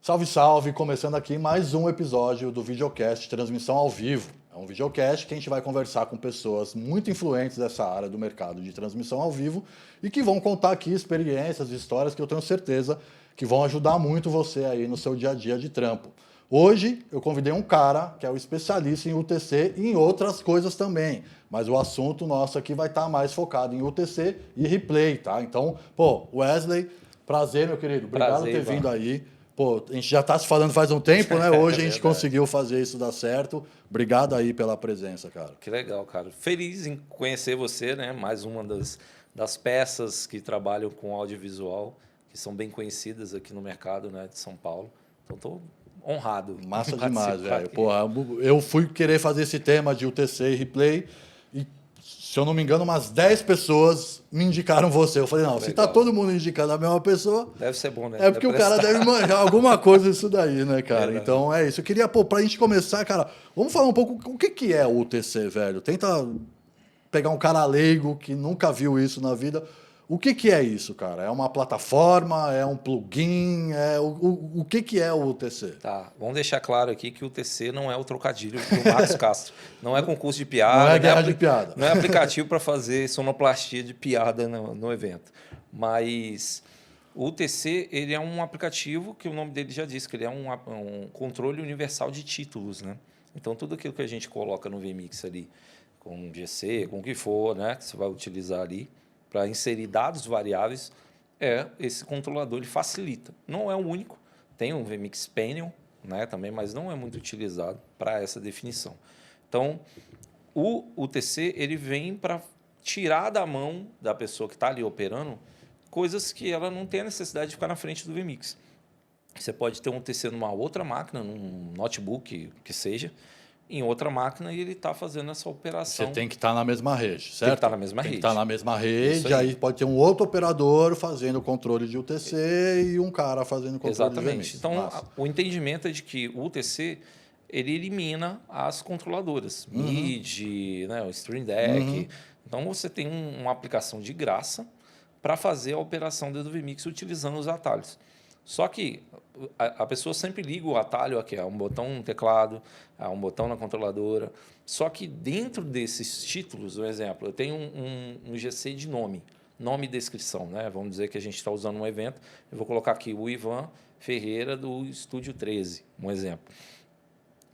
Salve, salve! Começando aqui mais um episódio do Videocast Transmissão ao Vivo. É um videocast que a gente vai conversar com pessoas muito influentes dessa área do mercado de transmissão ao vivo e que vão contar aqui experiências e histórias que eu tenho certeza que vão ajudar muito você aí no seu dia a dia de trampo. Hoje eu convidei um cara que é o especialista em UTC e em outras coisas também, mas o assunto nosso aqui vai estar mais focado em UTC e replay, tá? Então, Wesley, prazer, meu querido. Obrigado por ter vindo aí. A gente já está se falando faz um tempo, né? Hoje a gente conseguiu fazer isso dar certo. Obrigado aí pela presença, cara. Que legal, cara. Feliz em conhecer você, né? Mais uma das peças que trabalham com audiovisual, que são bem conhecidas aqui no mercado, né, de São Paulo. Então, estou honrado. Massa demais, velho. Eu fui querer fazer esse tema de UTC e replay e, se eu não me engano, umas 10 pessoas me indicaram você. Eu falei, não, legal. Se tá todo mundo indicando a mesma pessoa... Deve ser bom, né? É porque o cara deve manjar alguma coisa disso daí, né, cara? Verdade. Então, é isso. Eu queria, pra gente começar, cara, vamos falar um pouco o que é o UTC, velho? Tenta pegar um cara leigo que nunca viu isso na vida. O que é isso, cara? É uma plataforma? É um plugin? O que é o UTC? Tá, vamos deixar claro aqui que o UTC não é o trocadilho do Marcos Castro. Não é concurso de piada. Não é guerra de piada. Não é aplicativo para fazer sonoplastia de piada no evento. Mas o UTC ele é um aplicativo que o nome dele já diz, que ele é um controle universal de títulos, né? Então, tudo aquilo que a gente coloca no vMix ali, com GC, com o que for, né, que você vai utilizar ali, para inserir dados variáveis, esse controlador ele facilita. Não é o único, tem um vMix Panel, né, também, mas não é muito utilizado para essa definição. Então, o UTC ele vem para tirar da mão da pessoa que está ali operando coisas que ela não tem a necessidade de ficar na frente do vMix. Você pode ter um UTC numa outra máquina, num notebook, que seja, em outra máquina e ele está fazendo essa operação. Você tem que estar na mesma rede, certo? Tem que estar na mesma rede. Tem que estar na mesma rede, aí pode ter um outro operador fazendo o controle de UTC e um cara fazendo o controle de vMix. Então, o entendimento é de que o UTC ele elimina as controladoras, MIDI, né, o Stream Deck. Então, você tem uma aplicação de graça para fazer a operação do vMix utilizando os atalhos. Só que a pessoa sempre liga o atalho aqui, um botão no teclado, um botão na controladora. Só que dentro desses títulos, por exemplo, eu tenho um GC de nome e descrição, né? Vamos dizer que a gente está usando um evento, eu vou colocar aqui o Ivan Ferreira do Estúdio 13, um exemplo.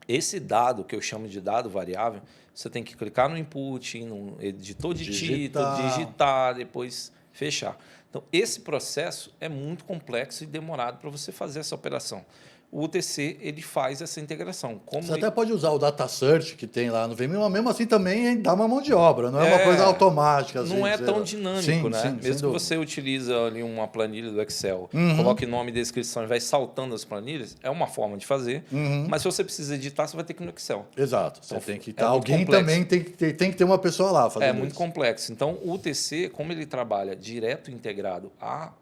Esse dado, que eu chamo de dado variável, você tem que clicar no input, no editor de título, digitar, depois fechar. Então, esse processo é muito complexo e demorado para você fazer essa operação. O UTC ele faz essa integração. Você até pode usar o data search que tem lá no VMix, mas mesmo assim também dá uma mão de obra, não é uma coisa automática. Não é tão dinâmico, né? Sim, mesmo que você utiliza ali uma planilha do Excel, coloque nome e descrição e vai saltando as planilhas, é uma forma de fazer, mas se você precisa editar, você vai ter que ir no Excel. Exato, você tem que estar. Alguém também tem que ter uma pessoa lá fazendo isso. É muito complexo. Então, o UTC, como ele trabalha direto integrado à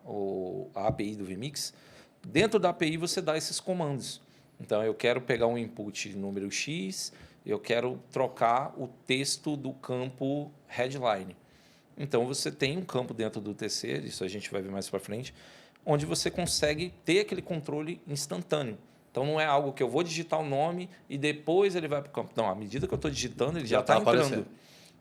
API do vMix, dentro da API você dá esses comandos. Então, eu quero pegar um input número X, eu quero trocar o texto do campo headline. Então, você tem um campo dentro do UTC, isso a gente vai ver mais para frente, onde você consegue ter aquele controle instantâneo. Então, não é algo que eu vou digitar o nome e depois ele vai para o campo. Não, à medida que eu estou digitando, ele já está entrando. Aparecendo.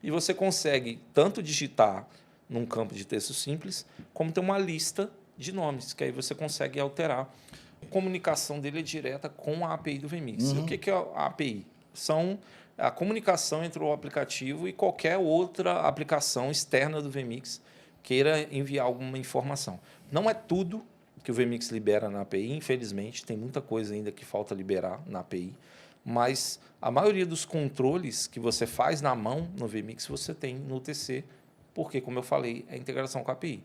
E você consegue tanto digitar num campo de texto simples, como ter uma lista de nomes, que aí você consegue alterar. A comunicação dele é direta com a API do vMix. O que é a API? São a comunicação entre o aplicativo e qualquer outra aplicação externa do vMix queira enviar alguma informação. Não é tudo que o vMix libera na API, infelizmente, tem muita coisa ainda que falta liberar na API, mas a maioria dos controles que você faz na mão no vMix você tem no UTC, porque, como eu falei, é a integração com a API.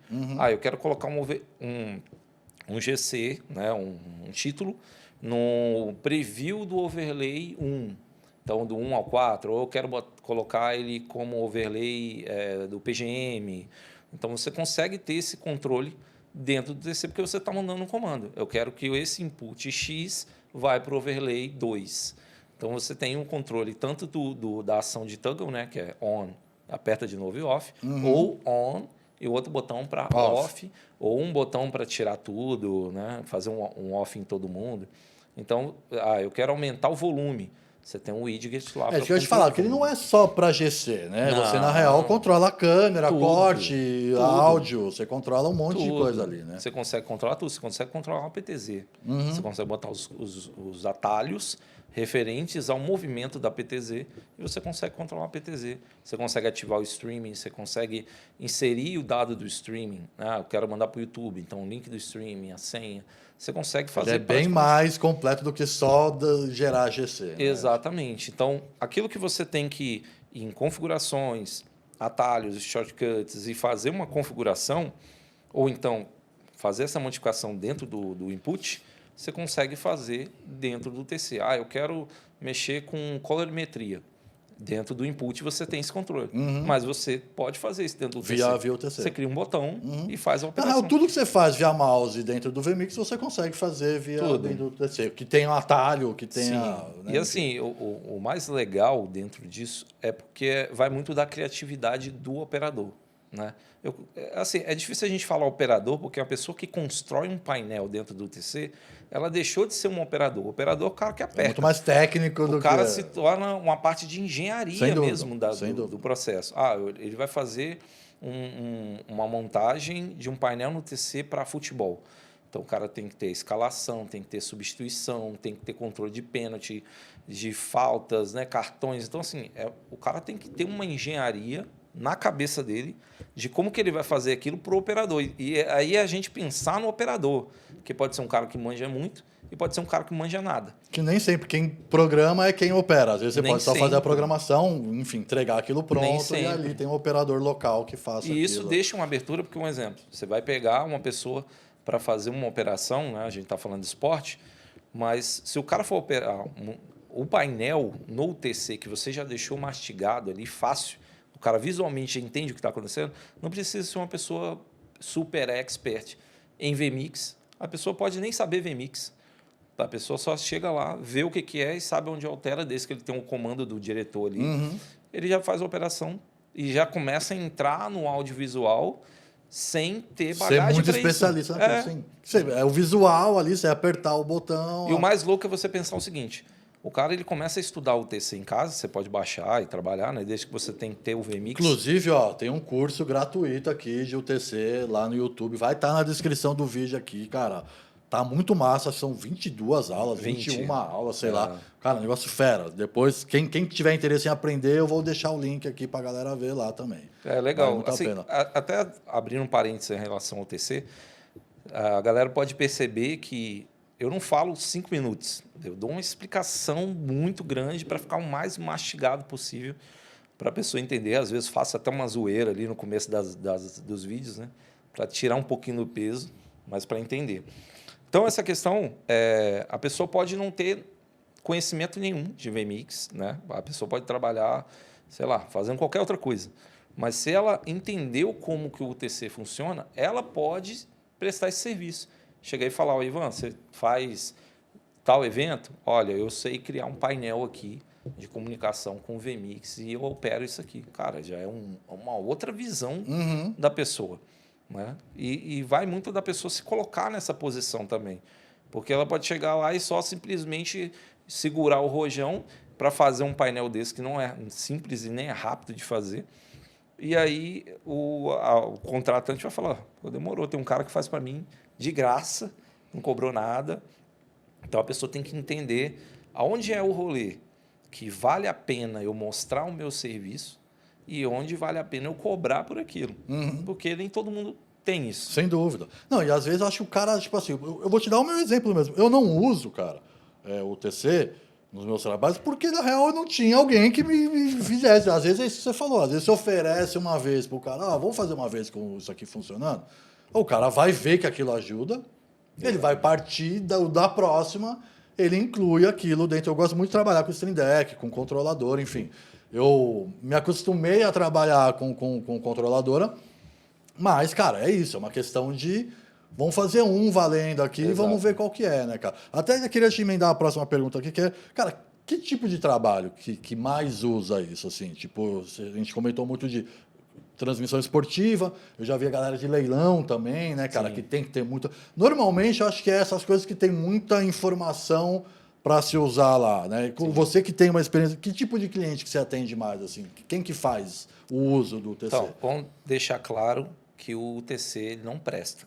Eu quero colocar um GC, né, um título, no preview do overlay 1. Então, do 1 ao 4. Ou eu quero colocar ele como overlay do PGM. Então, você consegue ter esse controle dentro do UTC, porque você está mandando um comando. Eu quero que esse input X vai para o overlay 2. Então, você tem um controle tanto da ação de toggle, né, que é on, aperta de novo e off, ou on e outro botão para off, ou um botão para tirar tudo, né? Fazer um off em todo mundo. Então, eu quero aumentar o volume. Você tem um widget lá para isso que eu ia te falar, que ele não é só para GC, né? Não, você, na real, controla a câmera, tudo, corte, tudo. áudio, você controla um monte de Tudo. coisa ali, né? Você consegue controlar tudo, você consegue controlar o PTZ. Você consegue botar os atalhos referentes ao movimento da PTZ e você consegue controlar a PTZ. Você consegue ativar o streaming, você consegue inserir o dado do streaming. Eu quero mandar para o YouTube, então o link do streaming, a senha. Você consegue fazer... Ele é bem mais completo do que só gerar GC. Né? Exatamente. Então, aquilo que você tem que ir em configurações, atalhos, shortcuts e fazer uma configuração, ou então fazer essa modificação dentro do input, você consegue fazer dentro do TC. Eu quero mexer com colorimetria. Dentro do input você tem esse controle. Mas você pode fazer isso dentro do TC. Via o TC. Você cria um botão e faz a operação. Tudo que você faz via mouse dentro do VMix, você consegue fazer via dentro do TC. Que tem um atalho, que tem E assim, o mais legal dentro disso é porque vai muito da criatividade do operador. Né? Assim, é difícil a gente falar operador, porque a pessoa que constrói um painel dentro do TC, ela deixou de ser um operador. O operador é o cara que aperta. É muito mais técnico do que... O cara se torna uma parte de engenharia mesmo do processo. Ele vai fazer uma montagem de um painel no TC para futebol. Então, o cara tem que ter escalação, tem que ter substituição, tem que ter controle de pênalti, de faltas, né, cartões. Então, assim, o cara tem que ter uma engenharia na cabeça dele de como que ele vai fazer aquilo para o operador. E aí a gente pensar no operador, que pode ser um cara que manja muito e pode ser um cara que manja nada. Que nem sempre quem programa é quem opera. Às vezes você Nem pode só fazer a programação, enfim, entregar aquilo pronto e ali tem um operador local que faça aquilo. E isso deixa uma abertura, porque um exemplo, você vai pegar uma pessoa para fazer uma operação, né? A gente está falando de esporte, mas se o cara for operar o painel no UTC que você já deixou mastigado ali, fácil, o cara visualmente entende o que está acontecendo, não precisa ser uma pessoa super expert em VMix. A pessoa pode nem saber VMix. A pessoa só chega lá, vê o que é e sabe onde altera, desde que ele tem um comando do diretor ali. Ele já faz a operação e já começa a entrar no audiovisual sem ter bagagem. Ser muito especialista. É o visual ali, você apertar o botão. E o mais louco é você pensar o seguinte: o cara ele começa a estudar o TC em casa, você pode baixar e trabalhar, né? Desde que você tem que ter o VMix. Inclusive, tem um curso gratuito aqui de UTC lá no YouTube. Vai estar na descrição do vídeo aqui, cara. Tá muito massa, são 22 aulas, 21 aulas, sei lá. Cara, negócio fera. Depois, quem tiver interesse em aprender, eu vou deixar o link aqui pra galera ver lá também. É legal. Vale muito assim, a pena. Até abrindo um parênteses em relação ao TC, a galera pode perceber que eu não falo 5 minutos. Eu dou uma explicação muito grande para ficar o mais mastigado possível para a pessoa entender. Às vezes faço até uma zoeira ali no começo dos vídeos, né? Para tirar um pouquinho do peso, mas para entender. Então, essa questão, a pessoa pode não ter conhecimento nenhum de VMix, né? A pessoa pode trabalhar, sei lá, fazendo qualquer outra coisa. Mas se ela entendeu como que o UTC funciona, ela pode prestar esse serviço. Chegar e falar: Ivan, você faz tal evento? Olha, eu sei criar um painel aqui de comunicação com VMix e eu opero isso aqui. Cara, já é uma outra visão da pessoa. Né? E vai muito da pessoa se colocar nessa posição também. Porque ela pode chegar lá e só simplesmente segurar o rojão para fazer um painel desse que não é simples e nem é rápido de fazer. E aí o contratante vai falar: demorou, tem um cara que faz para mim de graça, não cobrou nada. Então a pessoa tem que entender aonde é o rolê que vale a pena eu mostrar o meu serviço e onde vale a pena eu cobrar por aquilo. Porque nem todo mundo tem isso. Sem dúvida. Não, e às vezes eu acho que o cara, tipo assim, eu vou te dar o meu exemplo mesmo. Eu não uso, cara, o TC nos meus trabalhos, porque na real eu não tinha alguém que me fizesse. Às vezes é isso que você falou, às vezes você oferece uma vez pro cara: vamos fazer uma vez com isso aqui funcionando. O cara vai ver que aquilo ajuda, ele vai partir da próxima, ele inclui aquilo dentro. Eu gosto muito de trabalhar com Stream Deck, com controlador, enfim. Eu me acostumei a trabalhar com controladora, mas, cara, é isso, é uma questão de vamos fazer um valendo aqui e vamos ver qual que é, né, cara? Até eu queria te emendar a próxima pergunta aqui, que é, cara, que tipo de trabalho que mais usa isso, assim? Tipo, a gente comentou muito de transmissão esportiva, eu já vi a galera de leilão também, né, cara, Sim. que tem que ter muita... Normalmente, eu acho que é essas coisas que tem muita informação para se usar lá, né? Com você que tem uma experiência, que tipo de cliente que você atende mais, assim? Quem que faz o uso do UTC? Então, vamos deixar claro que o UTC ele não presta.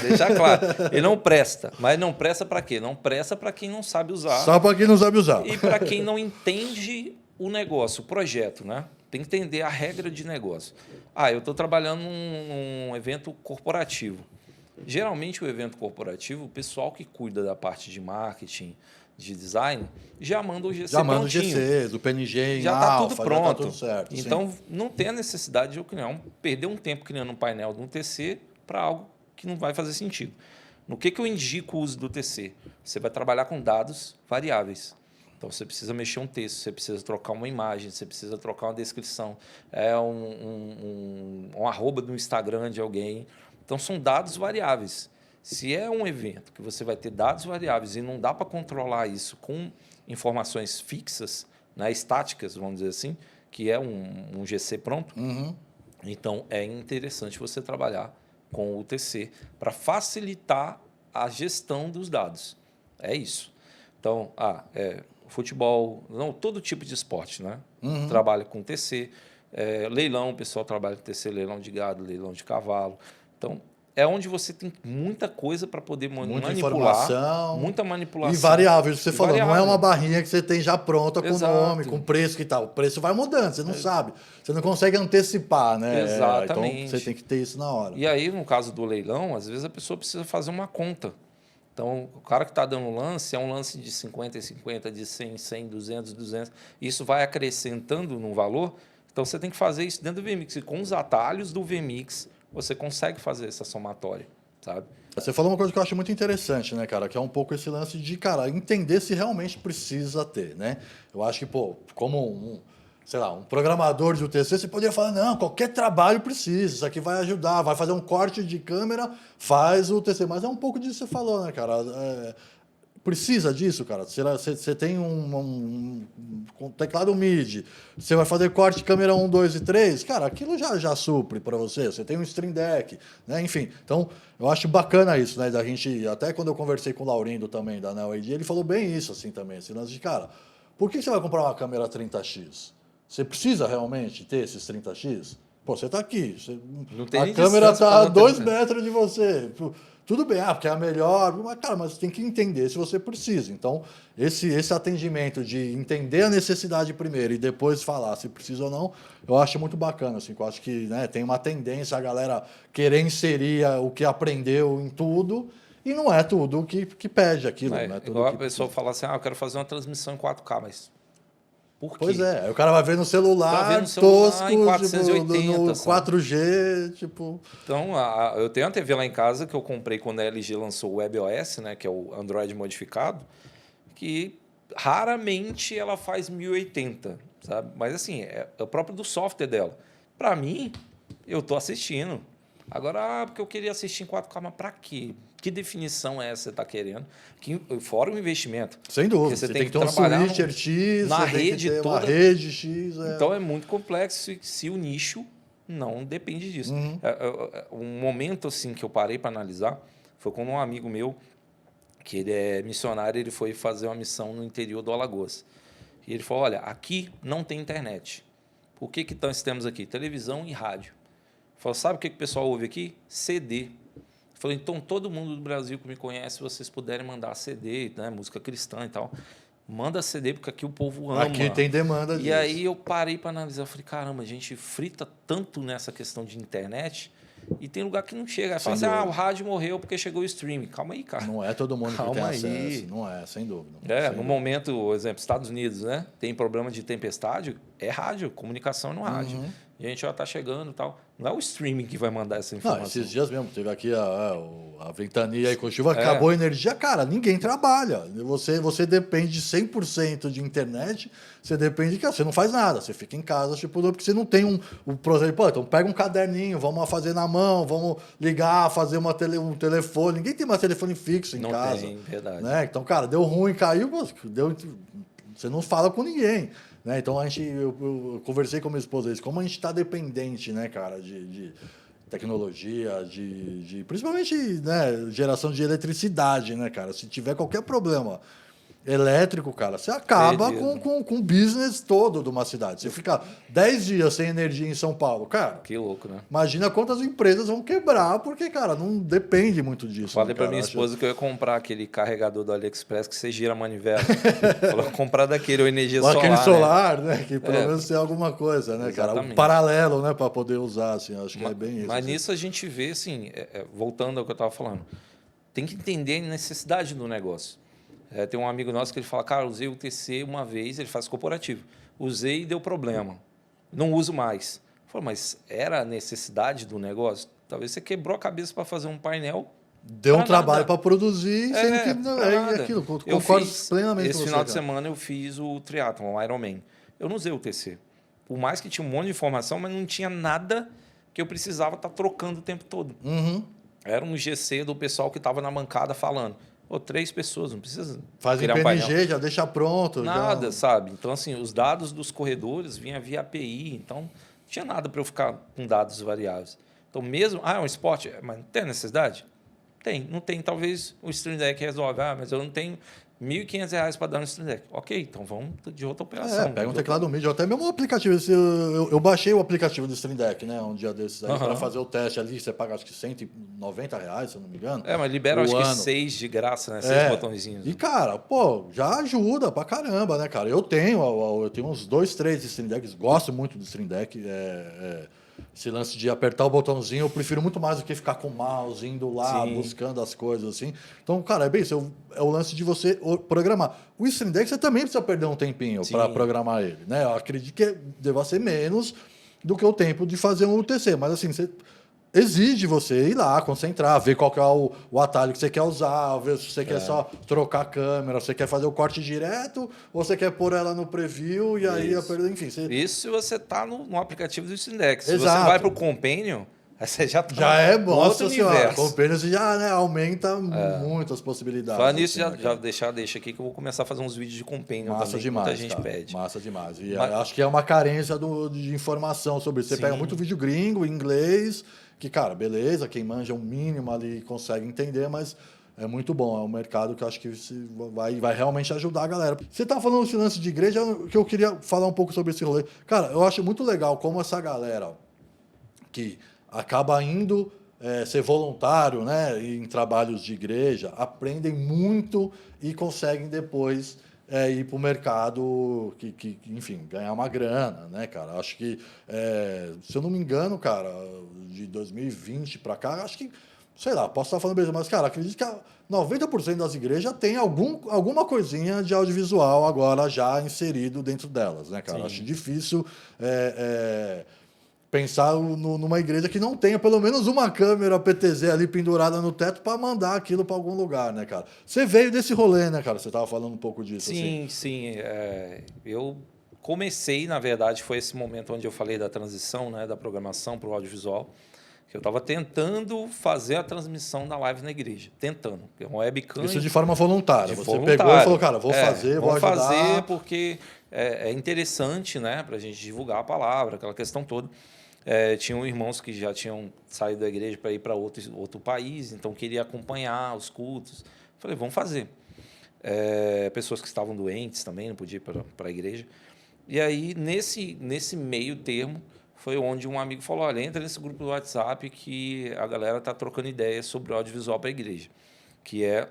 Deixar claro, ele não presta. Mas não presta para quê? Não presta para quem não sabe usar. Só para quem não sabe usar. E para quem não entende o negócio, o projeto, né? Tem que entender a regra de negócio. Eu estou trabalhando num evento corporativo. Geralmente, o evento corporativo, o pessoal que cuida da parte de marketing, de design, já manda o GC já manda o prontinho. GC, do PNG em já está alfa, tudo pronto. Já tá tudo certo, então, sim. não tem a necessidade de eu criar perder um tempo criando um painel de um TC para algo que não vai fazer sentido. No que eu indico o uso do TC? Você vai trabalhar com dados variáveis. Então, você precisa mexer um texto, você precisa trocar uma imagem, você precisa trocar uma descrição, um arroba do Instagram de alguém. Então, são dados variáveis. Se é um evento que você vai ter dados variáveis e não dá para controlar isso com informações fixas, né, estáticas, vamos dizer assim, que é um GC pronto, então é interessante você trabalhar com o UTC para facilitar a gestão dos dados. É isso. Então, futebol, não, todo tipo de esporte, né? Trabalha com TC, leilão, o pessoal trabalha com TC, leilão de gado, leilão de cavalo. Então, é onde você tem muita coisa para poder manipular. Informação. Muita manipulação. E variáveis, você falou, variável. não é uma barrinha que você tem já pronta com o Exato. nome, com preço que tal. O preço vai mudando, você não sabe. Você não consegue antecipar, né? Exatamente. Então, você tem que ter isso na hora. E aí, no caso do leilão, às vezes a pessoa precisa fazer uma conta. Então, o cara que está dando lance é um lance de 50 e 50, de 100 em 100, 200, 200. Isso vai acrescentando no valor. Então, você tem que fazer isso dentro do VMix. E com os atalhos do VMix, você consegue fazer essa somatória, sabe? Você falou uma coisa que eu acho muito interessante, né, cara? Que é um pouco esse lance de, cara, entender se realmente precisa ter, né? Eu acho que, como sei lá, um programador de UTC, você poderia falar, não, qualquer trabalho precisa, isso aqui vai ajudar, vai fazer um corte de câmera, faz o UTC. Mas é um pouco disso que você falou, né, cara? Precisa disso, cara? Você tem um teclado MIDI, você vai fazer corte de câmera 1, 2 e 3, cara, aquilo já supre para você. Você tem um Stream Deck, né? Enfim, então eu acho bacana isso, né? Da gente, até quando eu conversei com o Laurindo também da NeoAD, ele falou bem isso assim também, esse lance de, cara, por que você vai comprar uma câmera 30x? Você precisa realmente ter esses 30x? Pô, você está aqui, Não tem a nem câmera distância está a pra 2 não ter, né? metros de você. Tudo bem, porque é a melhor, mas, cara, mas você tem que entender se você precisa. Então, esse atendimento de entender a necessidade primeiro e depois falar se precisa ou não, eu acho muito bacana. Assim, eu acho que, né, tem uma tendência a galera querer inserir o que aprendeu em tudo, e não é tudo que pede aquilo. Não é tudo Igual que a pessoa fala assim, eu quero fazer uma transmissão em 4K, mas por quê? Pois é, aí o cara vai ver no celular, Tá vendo no celular tosco, em 480, tipo, no sabe? 4G, tipo... Então, eu tenho uma TV lá em casa que eu comprei quando a LG lançou o WebOS, né, que é o Android modificado, que raramente ela faz 1080, sabe? Mas assim, é o próprio do software dela. Para mim, eu tô assistindo. Agora, porque eu queria assistir em 4K, mas para quê? Que definição é essa que você está querendo? Fora o investimento. Sem dúvida. Porque Você tem que ter um switcher X, na você tem rede que ter toda. uma rede X. Então é muito complexo se o nicho não depende disso. Um momento assim que eu parei para analisar foi quando um amigo meu, que ele é missionário, ele foi fazer uma missão no interior do Alagoas. E ele falou, olha, aqui não tem internet. O que temos aqui? Televisão e rádio. Ele falou, sabe o que o pessoal ouve aqui? CD. Falei, então todo mundo do Brasil que me conhece, se vocês puderem mandar CD, né, música cristã e tal, manda CD, porque aqui o povo ama. Aqui tem demanda disso. E aí eu parei para analisar, eu falei, caramba, a gente frita tanto nessa questão de internet e tem lugar que não chega. Aí fala assim, o rádio morreu porque chegou o streaming. Calma aí, cara. Não é todo mundo que tem Calma acesso. aí. Não é, sem dúvida. No momento, por exemplo, Estados Unidos, né? Tem problema de tempestade, é rádio, comunicação no rádio. E a gente já está chegando e tal. Não é o streaming que vai mandar essa informação. Não, esses dias mesmo, teve aqui a ventania aí com chuva, acabou a energia, cara, ninguém trabalha. Você depende de 100% de internet, você depende de você não faz nada, você fica em casa, tipo, porque você não tem um processo. Pô, então pega um caderninho, vamos fazer na mão, vamos ligar, fazer um telefone. Ninguém tem mais telefone fixo em casa. Não tem, verdade. Né? Então, cara, deu ruim, caiu, você não fala com ninguém. Né? Então, eu conversei com a minha esposa isso, como a gente está dependente, né, cara, de tecnologia, principalmente, né, geração de eletricidade, né, cara? Se tiver qualquer problema elétrico, cara, você acaba Perdido. com o business todo de uma cidade. Você fica 10 dias sem energia em São Paulo, cara. Que louco, né? Imagina quantas empresas vão quebrar, porque, cara, não depende muito disso. Falei né, pra cara? minha esposa que eu ia comprar aquele carregador do AliExpress que você gira a manivela. Falou comprar daquele, ou energia Ou solar. aquele né? solar, né? Que pelo menos tem alguma coisa, né, cara? Um Exatamente. paralelo, né, para poder usar, assim. Acho que é bem isso. Mas assim. nisso a gente vê, assim, voltando ao que eu estava falando, tem que entender a necessidade do negócio. Tem um amigo nosso que ele fala, cara, usei o TC uma vez, ele faz corporativo. Usei e deu problema. Não uso mais. Eu falo, mas era a necessidade do negócio? Talvez você quebrou a cabeça para fazer um painel. Deu um trabalho para produzir, sendo que pra é nada. aquilo. Concordo plenamente com você. Esse final de cara. semana eu fiz o triatlon, o Ironman. Eu não usei o TC. Por mais que tinha um monte de informação, mas não tinha nada que eu precisava estar trocando o tempo todo. Uhum. Era um GC do pessoal que estava na bancada falando. 3 pessoas, não precisa Faz em criar um PNG, painel. já deixa pronto. Nada, já... sabe? Então, assim, os dados dos corredores vinham via API, então não tinha nada para eu ficar com dados variáveis. Então, mesmo... é um esporte, mas não tem necessidade? Tem. Não tem, talvez o Stream Deck resolve. Mas eu não tenho R$ 1.500 para dar no Stream Deck. Ok, então vamos de outra operação. Pega um teclado MIDI, até mesmo um aplicativo. Eu baixei o aplicativo do Stream Deck, né? Um dia desses aí, para fazer o teste ali. Você paga acho que R$ 190, se eu não me engano. Mas libera acho que 6 de graça, né? 6 botõezinhos. E, cara, pô, já ajuda pra caramba, né, cara? Eu tenho uns 2, 3 Stream Decks, gosto muito do Stream Deck. Esse lance de apertar o botãozinho, eu prefiro muito mais do que ficar com o mouse, indo lá, buscando as coisas, assim. Então, cara, é bem isso. É o lance de você programar. O Stream Deck, você também precisa perder um tempinho para programar ele, né? Eu acredito que deva ser menos do que o tempo de fazer um UTC. Mas, assim, você exige você ir lá, concentrar, ver qual que é o atalho que você quer usar, ver se você quer só trocar a câmera, se você quer fazer o corte direto, ou você quer pôr ela no preview e aí, enfim... Isso se você está no aplicativo do Stream Deck. Se Exato. você vai para o Companion, aí você já está já é bom, outro universo. Companion você já, né, aumenta muito as possibilidades. Falando nisso, assim, já deixa aqui que eu vou começar a fazer uns vídeos de Companion massa também, demais, muita gente pede. Massa demais. E acho que é uma carência de informação sobre isso. Você pega muito vídeo gringo, em inglês, que, cara, beleza, quem manja um mínimo ali consegue entender, mas é muito bom. É um mercado que eu acho que vai realmente ajudar a galera. Você tá falando desse lance de igreja, que eu queria falar um pouco sobre esse rolê. Cara, eu acho muito legal como essa galera que acaba indo ser voluntário, né, em trabalhos de igreja, aprendem muito e conseguem depois ir para o mercado enfim, ganhar uma grana, né, cara? Acho que, se eu não me engano, cara, de 2020 para cá, acho que, sei lá, posso estar falando bem, mas, cara, acredito que 90% das igrejas tem alguma coisinha de audiovisual agora já inserido dentro delas, né, cara? Acho difícil pensar numa igreja que não tenha pelo menos uma câmera PTZ ali pendurada no teto para mandar aquilo para algum lugar, né, cara? Você veio desse rolê, né, cara? Você estava falando um pouco disso. Sim. Eu comecei, na verdade, foi esse momento onde eu falei da transição, né, da programação para o audiovisual, que eu estava tentando fazer a transmissão da live na igreja. Tentando. É uma webcam. Isso de forma voluntária. Você voluntário. Pegou e falou, cara, vou fazer, vou ajudar. Vou fazer porque é interessante, né, para a gente divulgar a palavra, aquela questão toda. Tinham irmãos que já tinham saído da igreja para ir para outro país, então queria acompanhar os cultos. Falei, vamos fazer. Pessoas que estavam doentes também, não podia ir para a igreja. E aí, nesse meio termo, foi onde um amigo falou, olha, entra nesse grupo do WhatsApp que a galera está trocando ideias sobre audiovisual para a igreja, que é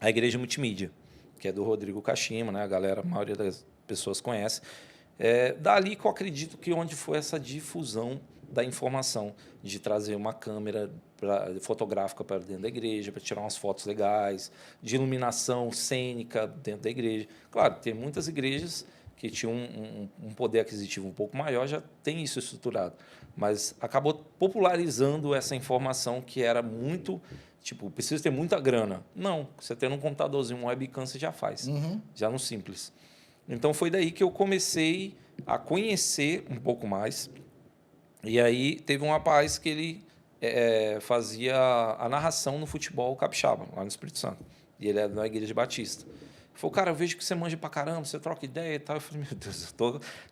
a Igreja Multimídia, que é do Rodrigo Kashima, né? A maioria das pessoas conhece. Dali que eu acredito que onde foi essa difusão da informação, de trazer uma câmera fotográfica para dentro da igreja, para tirar umas fotos legais, de iluminação cênica dentro da igreja. Claro, tem muitas igrejas que tinham um poder aquisitivo um pouco maior, já tem isso estruturado, mas acabou popularizando essa informação que era muito, tipo, precisa ter muita grana. Não, você tendo um computadorzinho, um webcam, você já faz, já no simples. Então, foi daí que eu comecei a conhecer um pouco mais. E aí, teve um rapaz que ele fazia a narração no futebol capixaba, lá no Espírito Santo. E ele é da Igreja Batista. falou, cara, eu vejo que você manja pra caramba, você troca ideia e tal. Eu falei, meu Deus,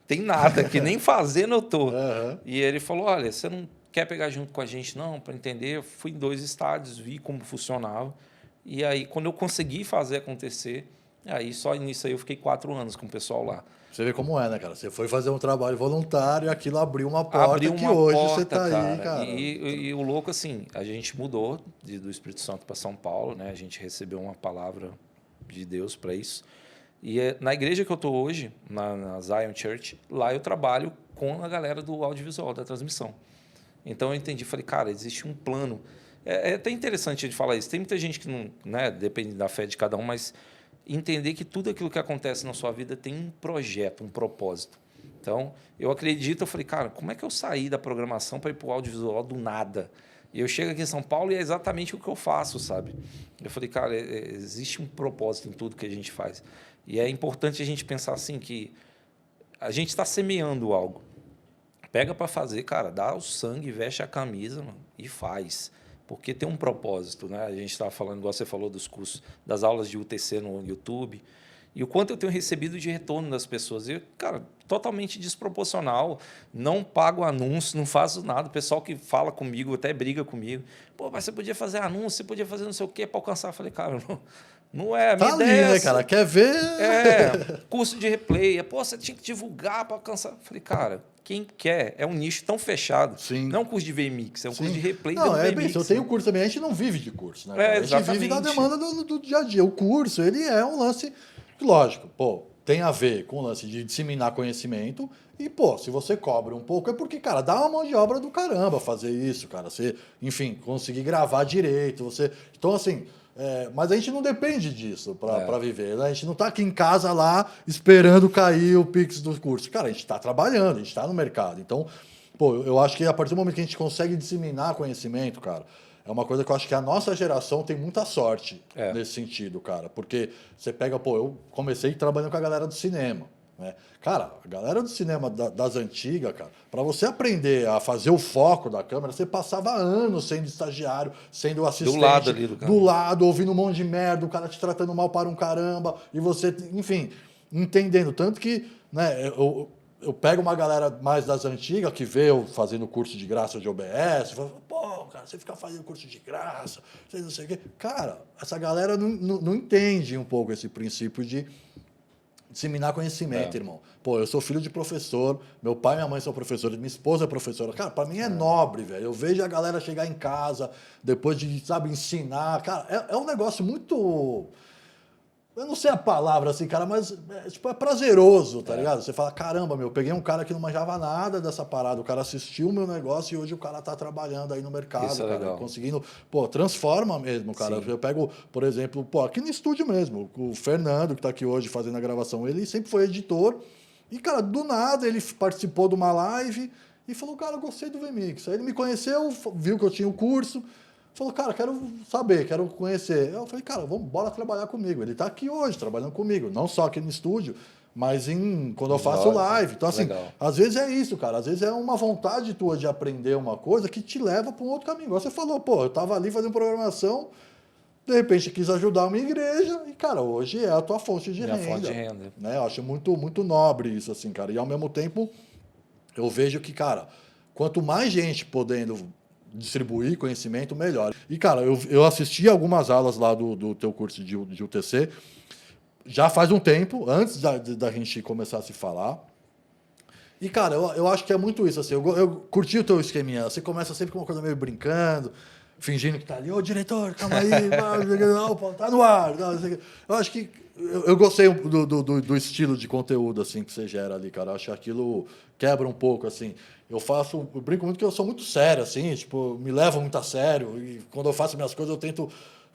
tem nada aqui, nem fazendo eu tô. Aham. E ele falou, olha, você não quer pegar junto com a gente não, para entender? Eu fui em 2 estádios, vi como funcionava. E aí, quando eu consegui fazer acontecer, aí só nisso aí eu fiquei 4 anos com o pessoal lá. Você vê como é, né, cara? Você foi fazer um trabalho voluntário e aquilo abriu uma porta Abriu que uma hoje porta, você tá aí, cara. E o louco, assim, a gente mudou do Espírito Santo para São Paulo, né? A gente recebeu uma palavra de Deus para isso. E na igreja que eu estou hoje, na Zion Church, lá eu trabalho com a galera do audiovisual, da transmissão. Então eu entendi, falei, cara, existe um plano. É até interessante de falar isso. Tem muita gente que não, né, depende da fé de cada um, mas entender que tudo aquilo que acontece na sua vida tem um projeto, um propósito. Então, eu acredito, eu falei, cara, como é que eu saí da programação para ir para o audiovisual do nada? E eu chego aqui em São Paulo e é exatamente o que eu faço, sabe? Eu falei, cara, existe um propósito em tudo que a gente faz. E é importante a gente pensar assim que a gente está semeando algo. Pega para fazer, cara, dá o sangue, veste a camisa, mano, e faz. Porque tem um propósito, né? A gente estava falando, igual você falou, dos cursos, das aulas de UTC no YouTube. E o quanto eu tenho recebido de retorno das pessoas. E, cara, totalmente desproporcional. Não pago anúncio, não faço nada. O pessoal que fala comigo até briga comigo. Pô, mas você podia fazer anúncio, você podia fazer não sei o quê para alcançar. Eu falei, cara, não é. A minha Tá ideia ali, é né, essa. cara? Quer ver? Curso de replay. Pô, você tinha que divulgar para alcançar. Eu falei, cara, quem quer? É um nicho tão fechado. Sim. Não é um curso de VMix, é um curso de replay Não, do é VMix. bem, se eu tenho curso também, a gente não vive de curso, né? Cara? A gente vive da Exatamente. demanda do dia a dia. O curso, ele é um lance, lógico, pô, tem a ver com o lance de disseminar conhecimento e, pô, se você cobra um pouco, é porque, cara, dá uma mão de obra do caramba fazer isso, cara. Você, enfim, conseguir gravar direito, você... Então, assim... mas a gente não depende disso para viver, né? A gente não está aqui em casa lá esperando cair o Pix do curso. Cara, a gente está trabalhando, a gente está no mercado. Então, pô, eu acho que a partir do momento que a gente consegue disseminar conhecimento, cara, é uma coisa que eu acho que a nossa geração tem muita sorte nesse sentido, cara. Porque você pega, pô, eu comecei trabalhando com a galera do cinema. Né? Cara, a galera do cinema das antigas, cara, para você aprender a fazer o foco da câmera, você passava anos sendo estagiário, sendo assistente, Do lado ali do cara. do lado, ouvindo um monte de merda, o cara te tratando mal para um caramba, e você, enfim, entendendo. Tanto que, né, eu pego uma galera mais das antigas que veio fazendo curso de graça de OBS, fala, pô, cara, você fica fazendo curso de graça, você não sei o quê. Cara, essa galera não entende um pouco esse princípio de disseminar conhecimento, irmão. Pô, eu sou filho de professor, meu pai e minha mãe são professores, minha esposa é professora. Cara, pra mim é nobre, velho. Eu vejo a galera chegar em casa, depois de, sabe, ensinar. Cara, é um negócio muito... Eu não sei a palavra assim, cara, mas tipo, é prazeroso, tá ligado? Você fala, caramba, meu, peguei um cara que não manjava nada dessa parada, o cara assistiu o meu negócio e hoje o cara tá trabalhando aí no mercado, Isso é cara, legal. conseguindo, pô, transforma mesmo, cara. Sim. Eu pego, por exemplo, pô, aqui no estúdio mesmo, o Fernando, que tá aqui hoje fazendo a gravação, ele sempre foi editor e, cara, do nada ele participou de uma live e falou, cara, eu gostei do VMix. Aí ele me conheceu, viu que eu tinha o curso, falou, cara, quero saber, quero conhecer. Eu falei, cara, bora trabalhar comigo. Ele está aqui hoje, trabalhando comigo. Não só aqui no estúdio, mas quando eu faço live. Então, assim, legal. às vezes é isso, cara. Às vezes é uma vontade tua de aprender uma coisa que te leva para um outro caminho. Igual você falou, pô, eu estava ali fazendo programação, de repente quis ajudar uma igreja e, cara, hoje é a tua fonte de Minha renda. fonte de renda. Né? Eu acho muito, muito nobre isso, assim, cara. E, ao mesmo tempo, eu vejo que, cara, quanto mais gente podendo distribuir conhecimento, melhor. E, cara, eu assisti algumas aulas lá do teu curso de UTC, já faz um tempo, antes da gente começar a se falar. E, cara, eu acho que é muito isso, assim, eu curti o teu esqueminha, você começa sempre com uma coisa meio brincando, fingindo que tá ali, ô, diretor, calma aí, tá no ar. Eu acho que eu gostei do estilo de conteúdo, assim, que você gera ali, cara. Eu acho que aquilo quebra um pouco, assim. Eu brinco muito que eu sou muito sério, assim, tipo, me levo muito a sério. E quando eu faço minhas coisas, eu tento,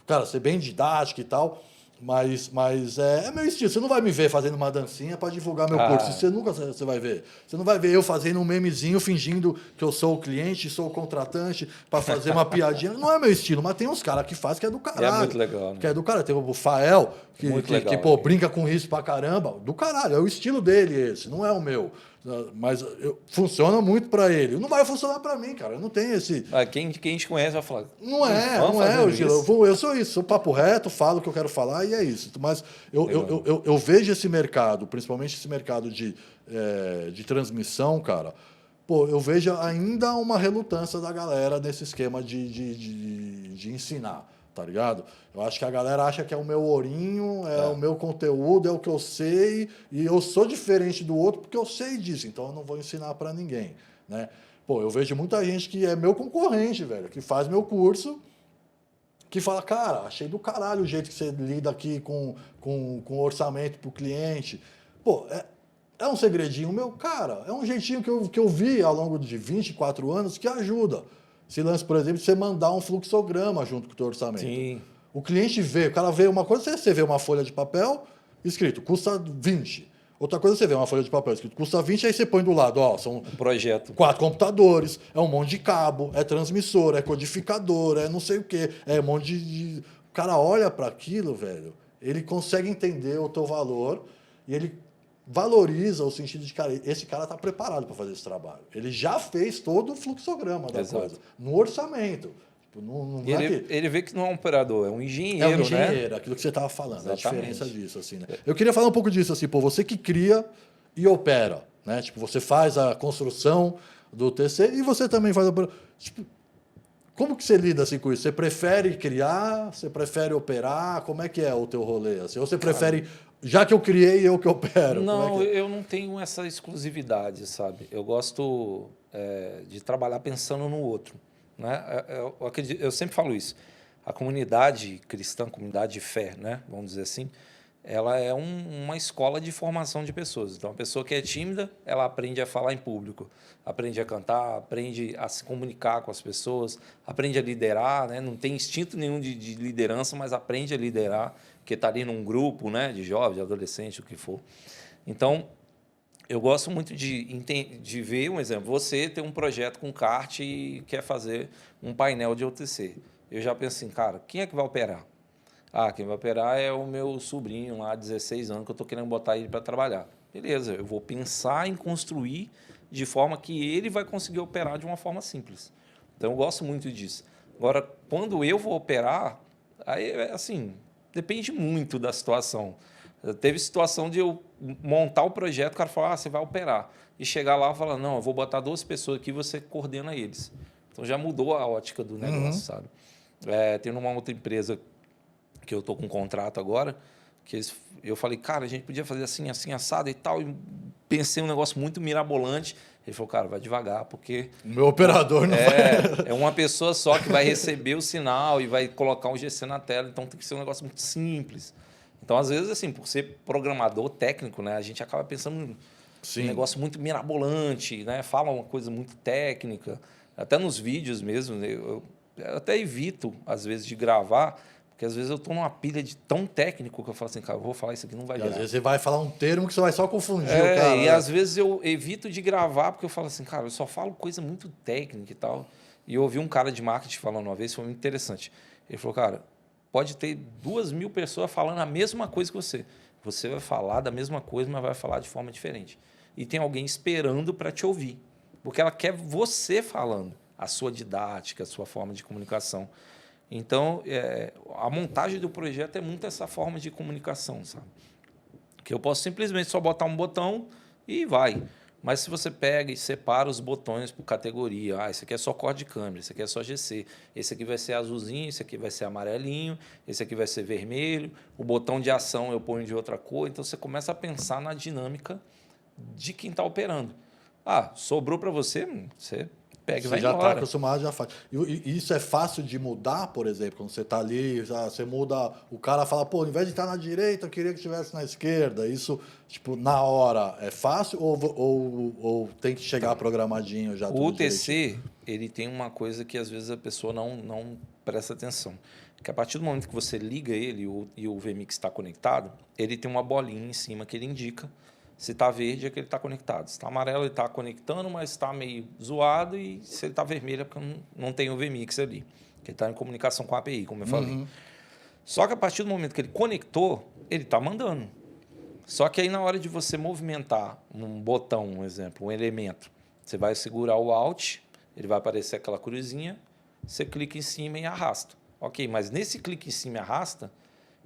cara, ser bem didático e tal. Mas é meu estilo. Você não vai me ver fazendo uma dancinha para divulgar meu curso. Você vai ver. Você não vai ver eu fazendo um memezinho fingindo que eu sou o cliente, sou o contratante para fazer uma piadinha. Não é meu estilo, mas tem uns caras que fazem que é do caralho. É muito legal, né? Que é do caralho. Tem o Fael, que Muito legal, pô, brinca com isso pra caramba. Do caralho. É o estilo dele esse, não é o meu. Mas funciona muito para ele. Não vai funcionar para mim, cara. Eu não tenho esse... Quem te conhece vai falar... Não é, Gila. Eu sou isso. Sou papo reto, falo o que eu quero falar e é isso. Mas eu vejo esse mercado, principalmente esse mercado de transmissão, cara... Pô, eu vejo ainda uma relutância da galera nesse esquema de ensinar, tá ligado? Eu acho que a galera acha que é o meu ourinho, o meu conteúdo, é o que eu sei, e eu sou diferente do outro porque eu sei disso, então eu não vou ensinar para ninguém, né? Pô, eu vejo muita gente que é meu concorrente, velho, que faz meu curso, que fala, cara, achei do caralho o jeito que você lida aqui com orçamento pro cliente. Pô, é um segredinho meu? Cara, é um jeitinho que eu vi ao longo de 24 anos que ajuda. Se lance, por exemplo, você mandar um fluxograma junto com o teu orçamento. Sim. O cliente vê, o cara vê uma coisa, você vê uma folha de papel escrito, custa 20. Outra coisa, você vê uma folha de papel escrito, custa 20, aí você põe do lado, ó, são projeto. 4 computadores, é um monte de cabo, é transmissor, é codificador, é não sei o quê, é um monte de... O cara olha para aquilo, velho, ele consegue entender o teu valor e ele valoriza o sentido de, cara, esse cara está preparado para fazer esse trabalho. Ele já fez todo o fluxograma da coisa, no orçamento. Tipo, ele vê que não é um operador, é um engenheiro, né? É um engenheiro, né? aquilo que você estava falando, exatamente. A diferença disso, assim, né? Eu queria falar um pouco disso, assim, pô, você que cria e opera, né? Tipo, você faz a construção do TC e você também faz a... Tipo, como que você lida assim com isso? Você prefere criar? Você prefere operar? Como é que é o teu rolê? Assim? Ou você prefere... Já que eu criei, eu que opero. Não, eu não tenho essa exclusividade, sabe? Eu gosto de trabalhar pensando no outro, né? Eu sempre falo isso. A comunidade cristã, comunidade de fé, né? Vamos dizer assim, ela é uma escola de formação de pessoas. Então, a pessoa que é tímida, ela aprende a falar em público, aprende a cantar, aprende a se comunicar com as pessoas, aprende a liderar, né? Não tem instinto nenhum de liderança, mas aprende a liderar, porque está ali num grupo, né? De jovens, de adolescentes, o que for. Então, eu gosto muito de ver um exemplo. Você tem um projeto com kart e quer fazer um painel de OTC. Eu já penso assim, cara, quem é que vai operar? Quem vai operar é o meu sobrinho lá, 16 anos, que eu estou querendo botar ele para trabalhar. Beleza, eu vou pensar em construir de forma que ele vai conseguir operar de uma forma simples. Então, eu gosto muito disso. Agora, quando eu vou operar, aí, assim, depende muito da situação. Teve situação de eu montar o projeto, o cara falar, você vai operar. E chegar lá e falar, não, eu vou botar 2 pessoas aqui e você coordena eles. Então, já mudou a ótica do negócio, sabe? Tem uma outra empresa que eu estou com um contrato agora, que eu falei, cara, a gente podia fazer assim, assim, assado e tal, e pensei um negócio muito mirabolante. Ele falou, cara, vai devagar, porque... O meu operador não vai... É uma pessoa só que vai receber o sinal e vai colocar um GC na tela, então tem que ser um negócio muito simples. Então, às vezes, assim, por ser programador técnico, né, a gente acaba pensando num negócio muito mirabolante, né, fala uma coisa muito técnica, até nos vídeos mesmo, eu até evito, às vezes, de gravar, porque às vezes eu estou numa pilha de tão técnico que eu falo assim, cara, eu vou falar isso aqui, não vai virar. Às vezes você vai falar um termo que você vai só confundir o cara. E às vezes eu evito de gravar, porque eu falo assim, cara, eu só falo coisa muito técnica e tal. E eu ouvi um cara de marketing falando uma vez, foi muito interessante. Ele falou, cara, pode ter 2.000 pessoas falando a mesma coisa que você. Você vai falar da mesma coisa, mas vai falar de forma diferente. E tem alguém esperando para te ouvir, porque ela quer você falando, a sua didática, a sua forma de comunicação. Então, a montagem do projeto é muito essa forma de comunicação, sabe? Que eu posso simplesmente só botar um botão e vai. Mas se você pega e separa os botões por categoria, esse aqui é só corte de câmera, esse aqui é só GC, esse aqui vai ser azulzinho, esse aqui vai ser amarelinho, esse aqui vai ser vermelho, o botão de ação eu ponho de outra cor, então você começa a pensar na dinâmica de quem está operando. Sobrou para você, você pega e vai embora. Você já está acostumado, já faz. E isso é fácil de mudar, por exemplo, quando você está ali, você muda, o cara fala, pô, ao invés de estar na direita, eu queria que estivesse na esquerda. Isso, tipo, na hora é fácil ou tem que chegar programadinho já? O UTC, ele tem uma coisa que às vezes a pessoa não presta atenção. Que a partir do momento que você liga ele e o VMix está conectado, ele tem uma bolinha em cima que ele indica. Se está verde é que ele está conectado. Se está amarelo, ele está conectando, mas está meio zoado. E se ele está vermelho é porque não tem o VMix ali. Que ele está em comunicação com a API, como eu falei. Só que a partir do momento que ele conectou, ele está mandando. Só que aí na hora de você movimentar um botão, um exemplo, um elemento, você vai segurar o Alt, ele vai aparecer aquela cruzinha, você clica em cima e arrasta. Ok, mas nesse clique em cima e arrasta,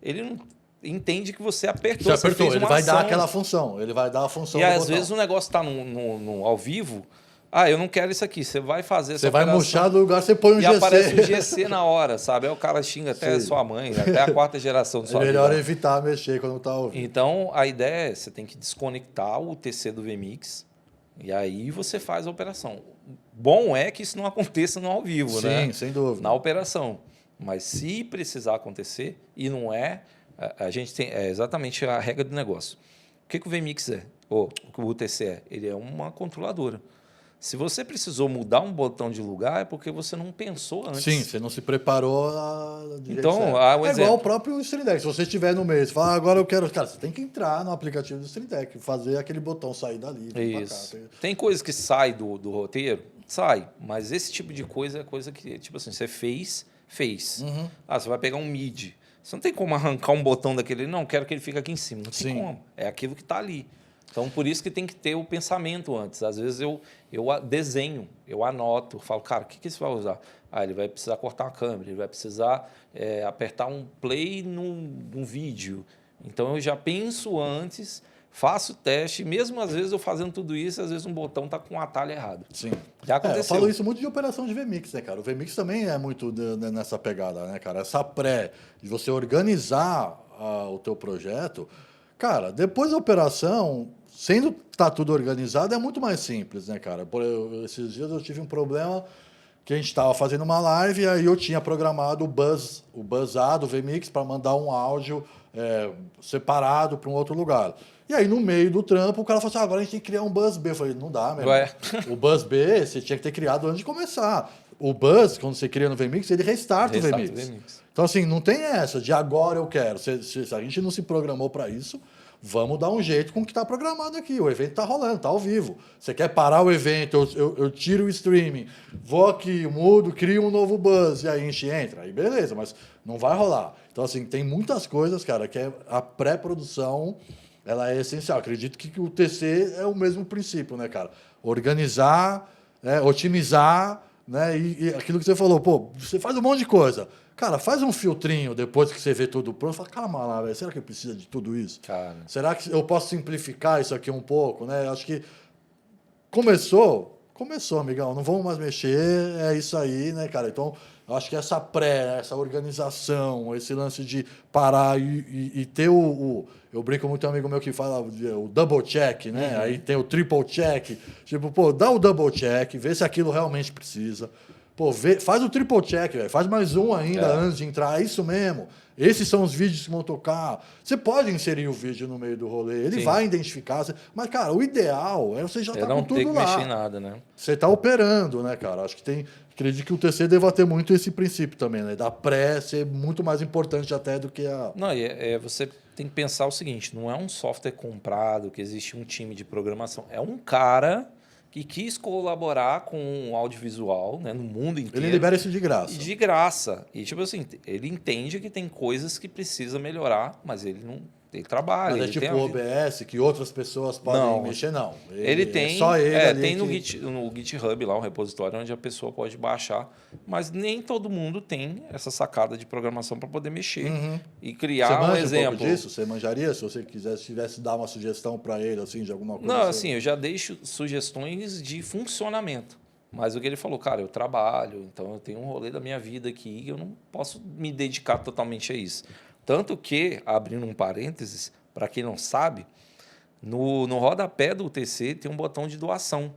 ele não entende que você apertou. Você apertou, fez ele uma vai ação. dar aquela função, ele vai dar a função E do às botão. vezes o negócio está no ao vivo, eu não quero isso aqui, você vai fazer essa Você vai operação murchar do lugar, você põe um e GC. aparece um GC na hora, sabe? Aí o cara xinga até Sim. sua mãe, até a quarta geração do É sua melhor vida. evitar mexer quando tá ouvindo. Então, a ideia é você tem que desconectar o UTC do VMix e aí você faz a operação. Bom é que isso não aconteça no ao vivo, né? Sim, sem dúvida. Na operação. Mas se precisar acontecer, e não é, a gente tem exatamente a regra do negócio. O que o VMix é? Ou o UTC é? Ele é uma controladora. Se você precisou mudar um botão de lugar, é porque você não pensou antes. Sim, você não se preparou do jeito Então, certo. um É exemplo. igual o próprio Stream Deck. Se você estiver no meio, você fala, agora eu quero... Cara, você tem que entrar no aplicativo do Stream Deck, fazer aquele botão sair dali. vir pra cá. Isso. Tem coisas que saem do roteiro? Sai. Mas esse tipo de coisa é coisa que, tipo assim, você fez. Uhum. Você vai pegar um MIDI. Você não tem como arrancar um botão daquele, não, quero que ele fique aqui em cima. Não tem Sim. como. É aquilo que está ali. Então, por isso que tem que ter o pensamento antes. Às vezes eu desenho, eu anoto, falo, cara, o que você vai usar? Ele vai precisar cortar a câmera, ele vai precisar apertar um play num vídeo. Então, eu já penso antes, faço o teste, mesmo às vezes eu fazendo tudo isso, às vezes um botão está com um atalho errado. Sim. Já aconteceu. Eu falo isso muito de operação de VMix, né, cara? O VMix também é muito nessa pegada, né, cara? Essa de você organizar o teu projeto. Cara, depois da operação, sendo que tá tudo organizado, é muito mais simples, né, cara? Esses dias eu tive um problema que a gente estava fazendo uma live e aí eu tinha programado o Buzz A do VMix para mandar um áudio separado para um outro lugar. E aí, no meio do trampo, o cara falou assim, agora a gente tem que criar um Buzz B. Eu falei, não dá, meu irmão. O Buzz B você tinha que ter criado antes de começar. O Buzz, quando você cria no VMix, ele restarta o VMix. Então, assim, não tem essa de agora eu quero. Se a gente não se programou para isso, vamos dar um jeito com o que está programado aqui. O evento está rolando, está ao vivo. Você quer parar o evento, eu tiro o streaming, vou aqui, mudo, crio um novo Buzz e aí a gente entra. Aí beleza, mas não vai rolar. Então, assim, tem muitas coisas, cara, que a pré-produção ela é essencial. Acredito que o TC é o mesmo princípio, né, cara? Organizar, otimizar, né? E aquilo que você falou, pô, você faz um monte de coisa. Cara, faz um filtrinho depois que você vê tudo pronto. Fala, calma lá, velho, será que precisa de tudo isso? Cara. Será que eu posso simplificar isso aqui um pouco, né? Acho que começou, amigão. Não vamos mais mexer, é isso aí, né, cara? Então, acho que essa essa organização, esse lance de parar e ter eu brinco muito com um amigo meu que fala o double check, né? Aí tem o triple check. Tipo, pô, dá o double check, vê se aquilo realmente precisa. Pô, faz o triple check, velho. Faz mais um ainda antes de entrar. É isso mesmo. Esses são os vídeos que vão tocar. Você pode inserir o vídeo no meio do rolê. Ele vai identificar. Mas, cara, o ideal é você já estar com tudo lá. Não ter que mexer em nada, né? Você está operando, né, cara? Acho que acredito que o TC deva ter muito esse princípio também, né? Da pré ser muito mais importante até do que a... Não, você tem que pensar o seguinte, não é um software comprado, que existe um time de programação. É um cara que quis colaborar com o audiovisual, né, no mundo inteiro. Ele libera isso de graça. De graça. E, tipo assim, ele entende que tem coisas que precisa melhorar, mas ele não... Ele trabalha. Mas é tipo o OBS, que outras pessoas podem mexer, não. Ele tem, só ele ali tem no GitHub lá um repositório onde a pessoa pode baixar, mas nem todo mundo tem essa sacada de programação para poder mexer e criar um exemplo. Um pouco disso? Você manjaria se você tivesse dar uma sugestão para ele assim de alguma coisa? Não, assim, eu já deixo sugestões de funcionamento. Mas o que ele falou, cara, eu trabalho, então eu tenho um rolê da minha vida aqui, eu não posso me dedicar totalmente a isso. Tanto que, abrindo um parênteses, para quem não sabe, no rodapé do UTC tem um botão de doação.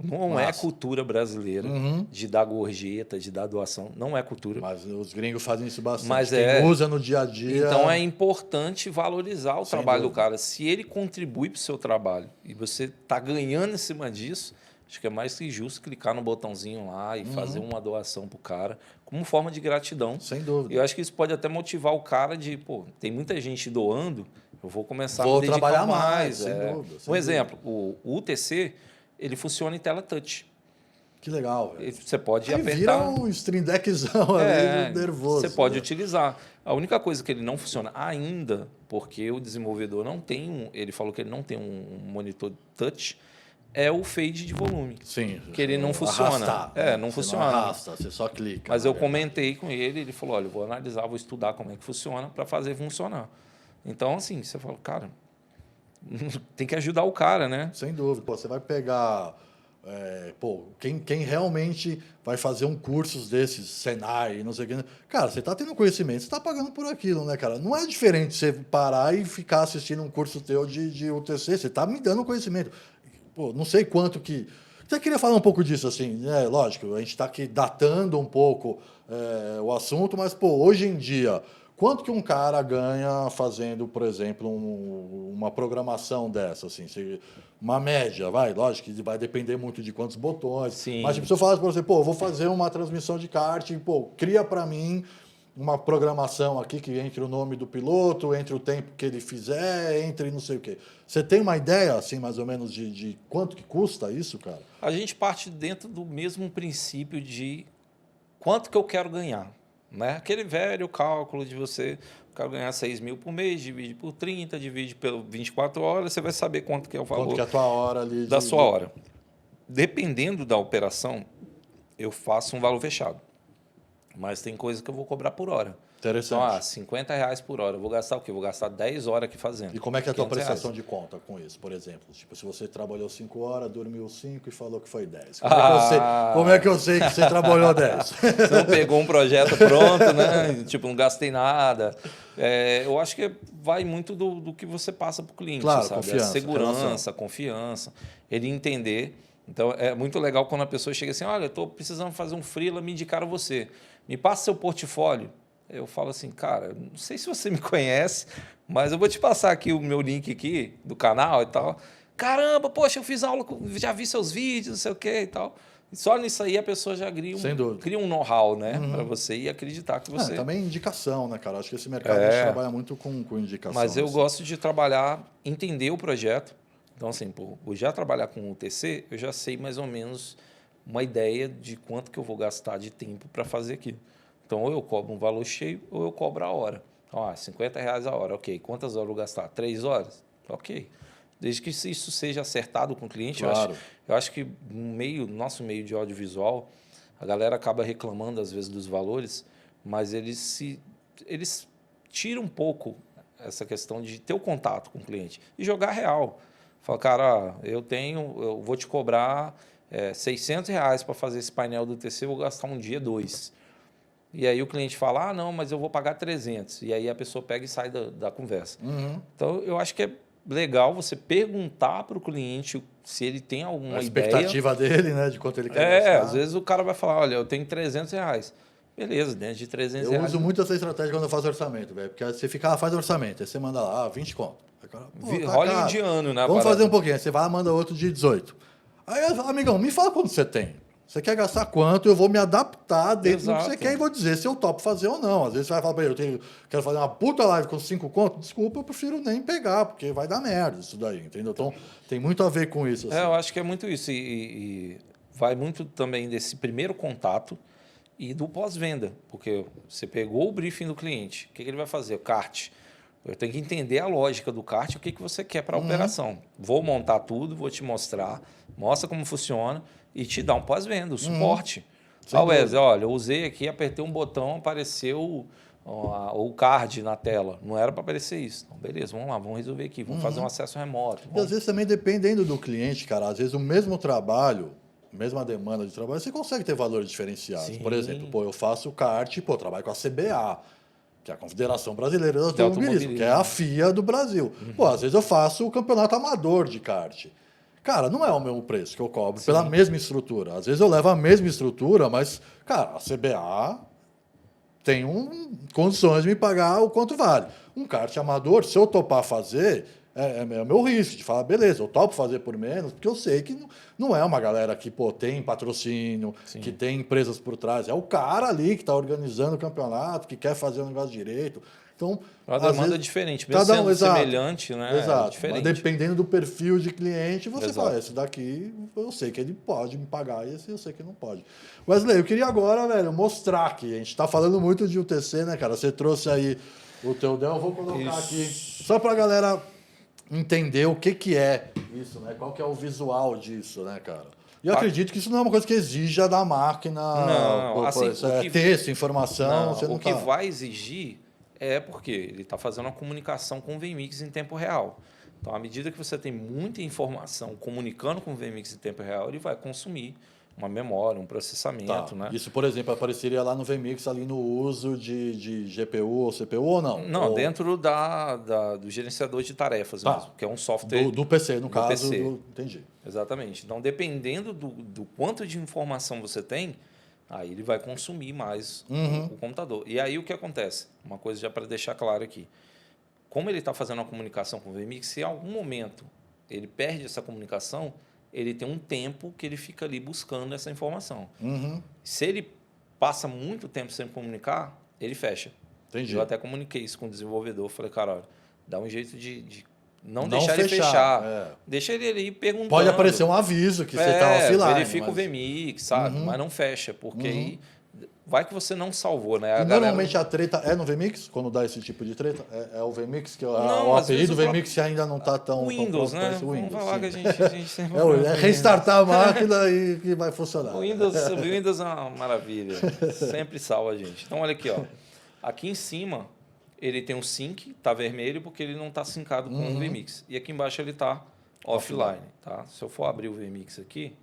Não é cultura brasileira de dar gorjeta, de dar doação. Não é cultura. Mas os gringos fazem isso bastante. Mas quem usa no dia a dia... Então é importante valorizar o trabalho do cara. Se ele contribui para o seu trabalho e você está ganhando em cima disso, acho que é mais que justo clicar no botãozinho lá e fazer uma doação para o cara, como forma de gratidão. Sem dúvida. Eu acho que isso pode até motivar o cara de, pô, tem muita gente doando, eu vou começar a me dedicar trabalhar mais. sem dúvida. Um exemplo, o UTC, ele funciona em tela touch. Que legal, velho. Você pode Aí apertar. vira um stream deckzão ali, nervoso. Você pode né? utilizar. A única coisa que ele não funciona ainda, porque o desenvolvedor não tem ele falou que ele não tem um monitor touch, é o fade de volume. Sim. Que ele não funciona. Arrastar, Não você funciona. Não arrasta, você só clica. Mas eu né? comentei com ele falou, olha, eu vou analisar, vou estudar como é que funciona para fazer funcionar. Então, assim, você fala, cara, tem que ajudar o cara, né? Sem dúvida. Pô, você vai pegar... quem realmente vai fazer um cursos desses, Senai, não sei o que... Cara, você está tendo conhecimento, você está pagando por aquilo, né, cara? Não é diferente você parar e ficar assistindo um curso teu de UTC, você está me dando conhecimento. Pô, não sei quanto que... Você queria falar um pouco disso, assim, né? Lógico, a gente está aqui datando um pouco o assunto, mas, pô, hoje em dia... Quanto que um cara ganha fazendo, por exemplo, uma programação dessa? Assim, uma média, lógico que vai depender muito de quantos botões. Sim. Mas tipo, se eu falasse para você, pô, eu vou fazer uma transmissão de kart, pô, cria para mim uma programação aqui que entre o nome do piloto, entre o tempo que ele fizer, entre não sei o quê. Você tem uma ideia, assim, mais ou menos, de quanto que custa isso, cara? A gente parte dentro do mesmo princípio de quanto que eu quero ganhar. Né? Aquele velho cálculo de você quero ganhar 6 mil por mês, divide por 30, divide por 24 horas, você vai saber quanto que é o valor quanto que é a tua hora ali da sua hora. Dependendo da operação, eu faço um valor fechado. Mas tem coisa que eu vou cobrar por hora. Interessante. Então, R$50 por hora. Eu vou gastar o quê? Eu vou gastar 10 horas aqui fazendo. E como é que é a tua R$500. prestação de conta com isso, por exemplo? Tipo, se você trabalhou 5 horas, dormiu 5 e falou que foi 10. Como é que eu sei que você trabalhou 10? Você não pegou um projeto pronto, né? Tipo, não gastei nada. Eu acho que vai muito do que você passa para o cliente, Claro, sabe? confiança, A segurança, relação. confiança, ele entender. Então, é muito legal quando a pessoa chega assim, olha, eu estou precisando fazer um freela, me indicaram você. Me passa seu portfólio. Eu falo assim, cara, não sei se você me conhece, mas eu vou te passar aqui o meu link aqui do canal e tal. Caramba, poxa, eu fiz aula, já vi seus vídeos, não sei o quê e tal. E só nisso aí a pessoa já cria um know-how, né? Para você e acreditar que você... também indicação, né, cara? Acho que esse mercado a gente trabalha muito com indicação. Mas eu gosto de trabalhar, entender o projeto. Então, assim, por já trabalhar com o TC, eu já sei mais ou menos uma ideia de quanto que eu vou gastar de tempo para fazer aquilo. Então, ou eu cobro um valor cheio, ou eu cobro a hora. Então, R$50 a hora, ok. Quantas horas eu vou gastar? 3 horas? Ok. Desde que isso seja acertado com o cliente, Claro. eu acho que no nosso meio de audiovisual, a galera acaba reclamando, às vezes, dos valores, mas eles tiram um pouco essa questão de ter o contato com o cliente e jogar real. Fala, cara, eu vou te cobrar R$600 para fazer esse painel do TC, eu vou gastar um dia 2. E aí o cliente fala, não, mas eu vou pagar 300. E aí a pessoa pega e sai da conversa. Uhum. Então, eu acho que é legal você perguntar para o cliente se ele tem alguma a ideia. expectativa dele, né, de quanto ele quer gastar. Às vezes o cara vai falar, olha, eu tenho R$300. Beleza, dentro de R$300. Eu uso muito essa estratégia quando eu faço orçamento, velho. Porque você fica, faz orçamento, aí você manda lá, 20 conto. Aí, cara, rola indiano, né? Vamos fazer um pouquinho. Aí você vai, manda outro de 18. Aí, amigão, me fala quanto você tem. Você quer gastar quanto? Eu vou me adaptar dentro do que você quer e vou dizer se eu topo fazer ou não. Às vezes você vai falar, quero fazer uma puta live com 5 contos. Desculpa, eu prefiro nem pegar, porque vai dar merda isso daí, entendeu? Então, tem muito a ver com isso. Assim. Eu acho que é muito isso. E vai muito também desse primeiro contato e do pós-venda. Porque você pegou o briefing do cliente. O que ele vai fazer? O kart. Eu tenho que entender a lógica do kart, o que você quer para a operação. Vou montar tudo, vou te mostrar, mostra como funciona e te dar um pós-venda, o suporte. Wesley, olha, eu usei aqui, apertei um botão, apareceu o card na tela. Não era para aparecer isso. Então, beleza, vamos lá, vamos resolver aqui, vamos fazer um acesso remoto. E às vezes também dependendo do cliente, cara, às vezes o mesmo trabalho, mesma demanda de trabalho, você consegue ter valores diferenciados. Sim. Por exemplo, eu faço kart, trabalho com a CBA, que é a Confederação Brasileira de Automobilismo, que é a FIA do Brasil. Às vezes eu faço o campeonato amador de kart. Cara, não é o mesmo preço que eu cobro pela mesma estrutura. Às vezes eu levo a mesma estrutura, mas, cara, a CBA tem condições de me pagar o quanto vale. Um kart amador, se eu topar fazer, é o meu risco de falar, beleza, eu topo fazer por menos, porque eu sei que não é uma galera que pô, tem patrocínio, Sim. que tem empresas por trás. É o cara ali que está organizando o campeonato, que quer fazer o negócio direito. Então, A às demanda vezes, é diferente, mesmo cada um, sendo exato, semelhante, né? É exato. Mas diferente. dependendo do perfil de cliente, você Exato. fala, esse daqui eu sei que ele pode me pagar, esse eu sei que não pode. Wesley, eu queria agora, velho, mostrar aqui. A gente está falando muito de UTC, né, cara? Você trouxe aí o teu Dell, eu vou colocar aqui só para a galera entender o que é isso, né? Qual que é o visual disso, né, cara? E eu acredito que isso não é uma coisa que exija da máquina. Não, assim, texto, informação, não, você não o que tá... vai exigir é porque ele está fazendo uma comunicação com o VMix em tempo real. Então, à medida que você tem muita informação comunicando com o VMix em tempo real, ele vai consumir uma memória, um processamento, né? Isso, por exemplo, apareceria lá no VMix, ali no uso de GPU ou CPU ou não? Não, ou... dentro do gerenciador de tarefas mesmo, que é um software... Do PC, no caso. PC. Entendi. Exatamente. Então, dependendo do quanto de informação você tem, aí ele vai consumir mais o computador. E aí o que acontece? Uma coisa já para deixar claro aqui. Como ele está fazendo uma comunicação com o VMix, se em algum momento ele perde essa comunicação, ele tem um tempo que ele fica ali buscando essa informação. Se ele passa muito tempo sem comunicar, ele fecha. Entendi. Eu até comuniquei isso com o desenvolvedor. Falei, cara, olha, dá um jeito de não deixar ele fechar. Deixa ele ali perguntando. Pode aparecer um aviso que você está offline. Verifica o VMix, sabe? Mas não fecha, porque aí vai que você não salvou, né? Normalmente a treta é no VMix, quando dá esse tipo de treta? É o VMix, que não, o API do VMix ainda não está tão... O Windows, tão né? Windows, vamos falar que a gente sempre... É restartar a máquina e que vai funcionar. O Windows é uma maravilha. Sempre salva a gente. Então, olha aqui, ó. Aqui em cima, ele tem um sync, está vermelho, porque ele não está sincado com o VMix. E aqui embaixo ele está offline. Tá? Se eu for abrir o VMix aqui...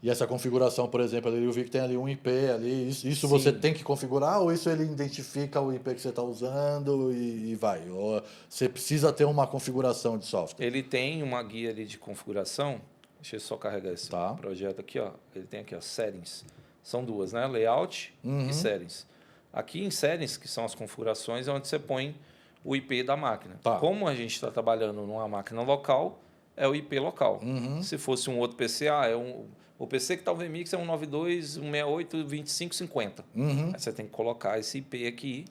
E essa configuração, por exemplo, eu vi que tem ali um IP ali. Isso você tem que configurar ou isso ele identifica o IP que você está usando e vai? Ou você precisa ter uma configuração de software? Ele tem uma guia ali de configuração. Deixa eu só carregar esse projeto aqui. Ó. Ele tem aqui, ó, settings. São duas, né? Layout e settings. Aqui em settings, que são as configurações, é onde você põe o IP da máquina. Como a gente está trabalhando numa máquina local, é o IP local. Se fosse um outro PC, o PC que está o VMix é 192.168.25.50. Aí você tem que colocar esse IP aqui.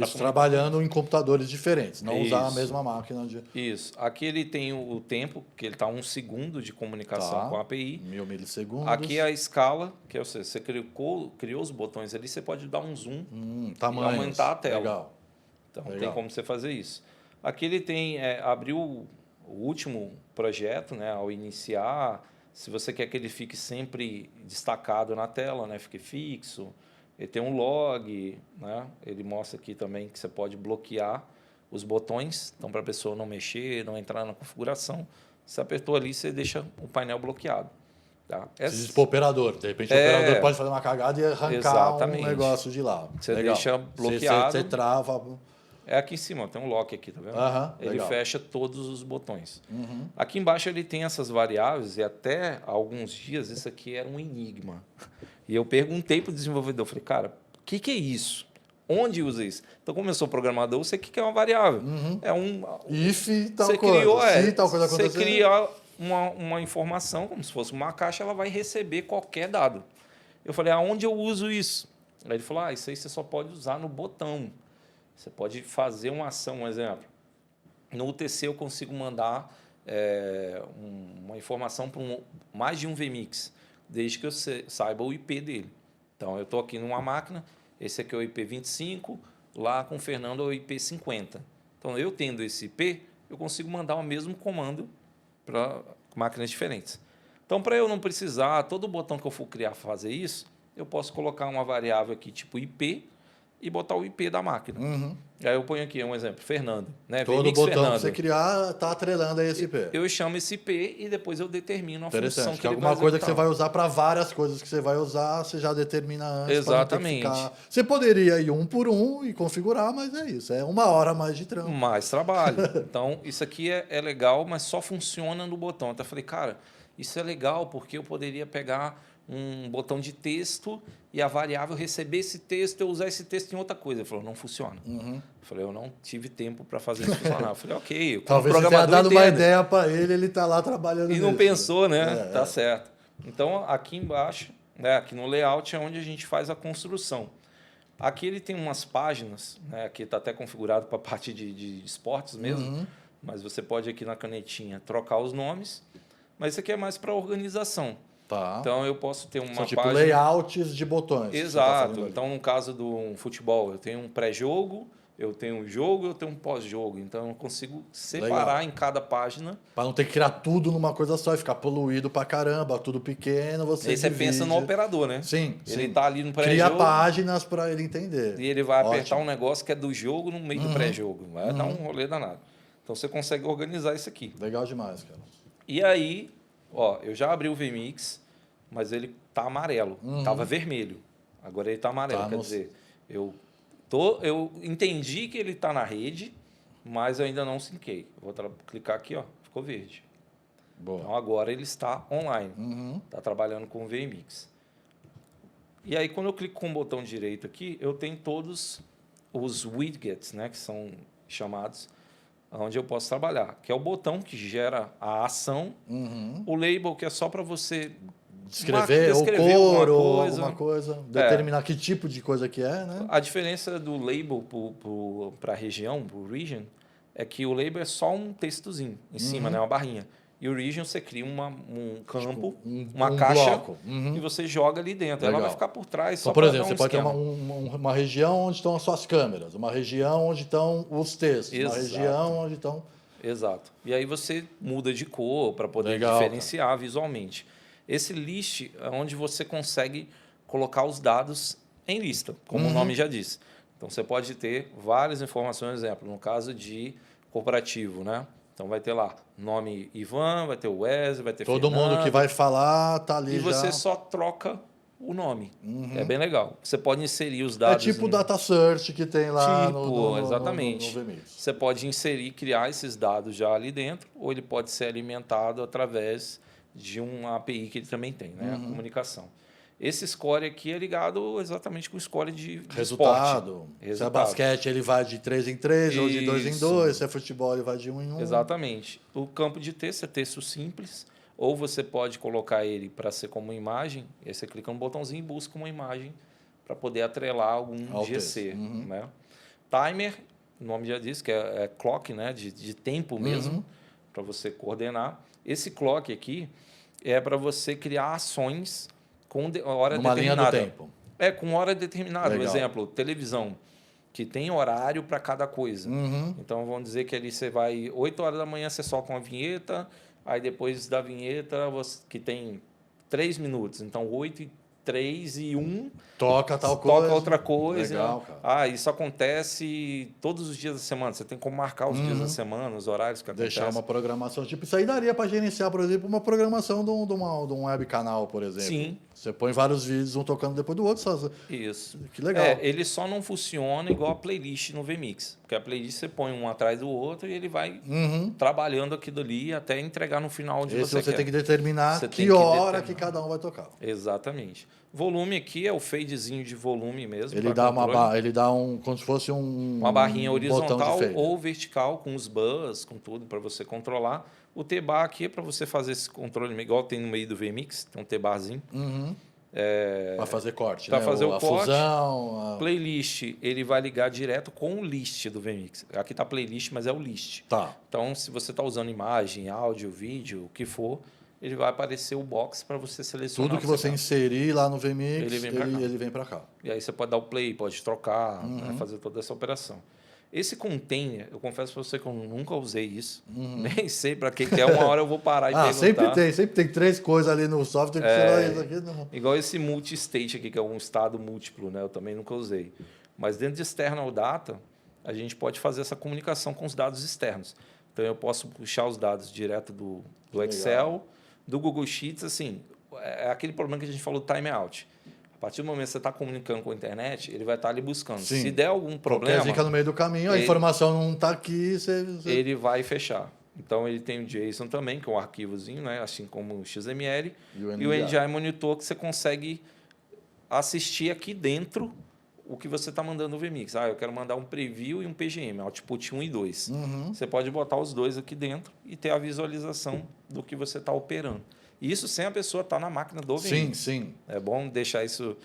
Isso trabalhando em computadores diferentes, não usar a mesma máquina. Isso. Aqui ele tem o tempo, que ele está 1 segundo de comunicação com a API. 1000 milissegundos. Aqui é a escala, que é você criou os botões ali, você pode dar um zoom e aumentar a tela. Legal. Então tem como você fazer isso. Aqui ele tem, abriu o último projeto, né, ao iniciar. Se você quer que ele fique sempre destacado na tela, né, fique fixo. Ele tem um log, né? Ele mostra aqui também que você pode bloquear os botões. Então, para a pessoa não mexer, não entrar na configuração, você apertou ali, você deixa o painel bloqueado. Tá? Precisa para o operador. De repente, o operador pode fazer uma cagada e arrancar um negócio de lá. Você deixa bloqueado. Você trava... É aqui em cima, tem um lock aqui, tá vendo? Ele fecha todos os botões. Aqui embaixo ele tem essas variáveis e até alguns dias isso aqui era um enigma. E eu perguntei para o desenvolvedor, falei, cara, o que é isso? Onde usa isso? Então, como eu sou programador, eu sei o que é uma variável. É um... If tal você coisa. Criou, se tal coisa acontecer. Você cria uma informação, como se fosse uma caixa, ela vai receber qualquer dado. Eu falei, aonde eu uso isso? Aí ele falou, isso aí você só pode usar no botão. Você pode fazer uma ação, um exemplo. No UTC eu consigo mandar uma informação para mais de um VMix, desde que eu saiba o IP dele. Então, eu estou aqui numa máquina, esse aqui é o IP 25, lá com o Fernando é o IP 50. Então, eu tendo esse IP, eu consigo mandar o mesmo comando para máquinas diferentes. Então, para eu não precisar, todo botão que eu for criar fazer isso, eu posso colocar uma variável aqui tipo IP, e botar o IP da máquina. Aí eu ponho aqui um exemplo, Fernando. Né? Todo VMix botão Fernando. que você criar está atrelando a esse IP. Eu chamo esse IP e depois eu determino a função que ele alguma vai coisa que você vai usar para várias coisas que você vai usar, você já determina antes. Exatamente. Você poderia ir um por um e configurar, mas é isso. É 1 hora mais de trampo. Mais trabalho. Então, isso aqui é legal, mas só funciona no botão. Até falei, cara, isso é legal porque eu poderia pegar um botão de texto e a variável receber esse texto, eu usar esse texto em outra coisa. Ele falou, não funciona. Eu falei, eu não tive tempo para fazer isso funcionar. Eu falei, ok. Como Talvez você tenha dado uma ideia para ele está lá trabalhando e não nisso, pensou, né? Tá certo. Então, aqui embaixo, né, aqui no layout, é onde a gente faz a construção. Aqui ele tem umas páginas, né, aqui está até configurado para a parte de esportes mesmo, mas você pode aqui na canetinha trocar os nomes, mas isso aqui é mais para organização. Tá. Então, eu posso ter uma São tipo página... layouts de botões. Exato. Então, no caso do futebol, eu tenho um pré-jogo, eu tenho um jogo, eu tenho um pós-jogo. Então, eu consigo separar em cada página. Para não ter que criar tudo numa coisa só e ficar poluído pra caramba, tudo pequeno, você Aí você pensa no operador, né? Sim. Ele está ali no pré-jogo. Cria páginas para ele entender. E ele vai apertar um negócio que é do jogo no meio do pré-jogo. Vai dar um rolê danado. Então, você consegue organizar isso aqui. Legal demais, cara. E aí, ó, eu já abri o VMix, mas ele tá amarelo. Tava vermelho. Agora ele tá amarelo. Quer dizer, eu entendi que ele está na rede, mas eu ainda não sinquei. Vou clicar aqui, ó, ficou verde. Boa. Então agora ele está online. Está trabalhando com o VMix. E aí, quando eu clico com o botão direito aqui, eu tenho todos os widgets, né, que são chamados, onde eu posso trabalhar. Que é o botão que gera a ação, o label, que é só para você descrever ou cor ou alguma coisa, determinar que tipo de coisa que é, né? A diferença do label para a região, para o region, é que o label é só um textozinho em cima, né, uma barrinha. E o region você cria um campo, tipo, uma caixa, bloco. e você joga ali dentro. Legal. Ela vai ficar por trás. Então, só por exemplo, dar você pode ter uma região onde estão as suas câmeras, uma região onde estão os textos, uma região onde estão... Exato. E aí você muda de cor para poder diferenciar visualmente. Esse list é onde você consegue colocar os dados em lista, como o nome já diz. Então, você pode ter várias informações, exemplo, no caso de corporativo, né? Então, vai ter lá nome Ivan, vai ter o Wesley, vai ter todo Fernando, mundo que vai falar tá ali e já. você só troca o nome. É bem legal. Você pode inserir os dados... É tipo o data search que tem lá exatamente. no VMix. Você pode inserir, criar esses dados já ali dentro, ou ele pode ser alimentado através de uma API que ele também tem, né? A comunicação. Esse score aqui é ligado exatamente com o score de resultado. Esporte. Se é basquete, ele vai de 3 em 3 ou de 2 em 2. Se é futebol, ele vai de 1 em 1. Exatamente. O campo de texto é texto simples, ou você pode colocar ele para ser como imagem, e aí você clica no botãozinho e busca uma imagem para poder atrelar algum GC. Né? Timer, o nome já diz, que é clock, né? de tempo mesmo, para você coordenar. Esse clock aqui é para você criar ações com hora numa determinada. Linha do tempo. Com hora determinada. Legal. Por exemplo, televisão, que tem horário para cada coisa. Então, vamos dizer que ali você vai... 8 horas da manhã você solta uma vinheta, aí depois da vinheta, que tem 3 minutos. Então, 8 e 3 e 1... Toca tal coisa. Toca outra coisa. Legal, cara. Isso acontece todos os dias da semana. Você tem como marcar os dias da semana, os horários que acontecem. Deixar uma programação. Tipo, isso aí daria para gerenciar, por exemplo, uma programação de um web canal, por exemplo. Sim. Você põe vários vídeos, um tocando depois do outro. Só... Isso. Que legal. Ele só não funciona igual a playlist no VMix. Porque a playlist você põe um atrás do outro e ele vai trabalhando aquilo ali até entregar no final onde você quer. Tem que determinar que hora que cada um vai tocar. Exatamente. Volume aqui é o fadezinho de volume mesmo. Ele dá como se fosse uma barrinha horizontal botão de ou vertical com os bus, com tudo para você controlar. O T-bar aqui é para você fazer esse controle, igual tem no meio do VMix, tem um T-barzinho. Para fazer corte, para né? fazer o corte. Fusão, Playlist, ele vai ligar direto com o list do VMix. Aqui está playlist, mas é o list. Tá. Então, se você está usando imagem, áudio, vídeo, o que for, ele vai aparecer o box para você selecionar. Tudo que você inserir lá no VMix, ele vem para cá. E aí você pode dar o play, pode trocar, né, fazer toda essa operação. Esse container, eu confesso para você que eu nunca usei isso. Nem sei para que é. Uma hora eu vou parar e perguntar. Sempre tem 3 coisas ali no software que isso aqui não... Igual esse multi-state aqui, que é um estado múltiplo, né? Eu também nunca usei. Mas dentro de external data, a gente pode fazer essa comunicação com os dados externos. Então, eu posso puxar os dados direto do Excel, do Google Sheets. Assim, é aquele problema que a gente falou do timeout. A partir do momento que você está comunicando com a internet, ele vai estar ali buscando. Sim. Se der algum problema... Qualquer fica no meio do caminho, a informação não está aqui... Ele vai fechar. Então, ele tem o JSON também, que é um arquivozinho, né? Assim como o XML. E o E o NDI. NDI Monitor, que você consegue assistir aqui dentro o que você está mandando no VMix. Eu quero mandar um preview e um PGM, output 1 e 2. Você pode botar os dois aqui dentro e ter a visualização do que você está operando. Isso sem a pessoa estar na máquina do VMix. Sim. É bom deixar isso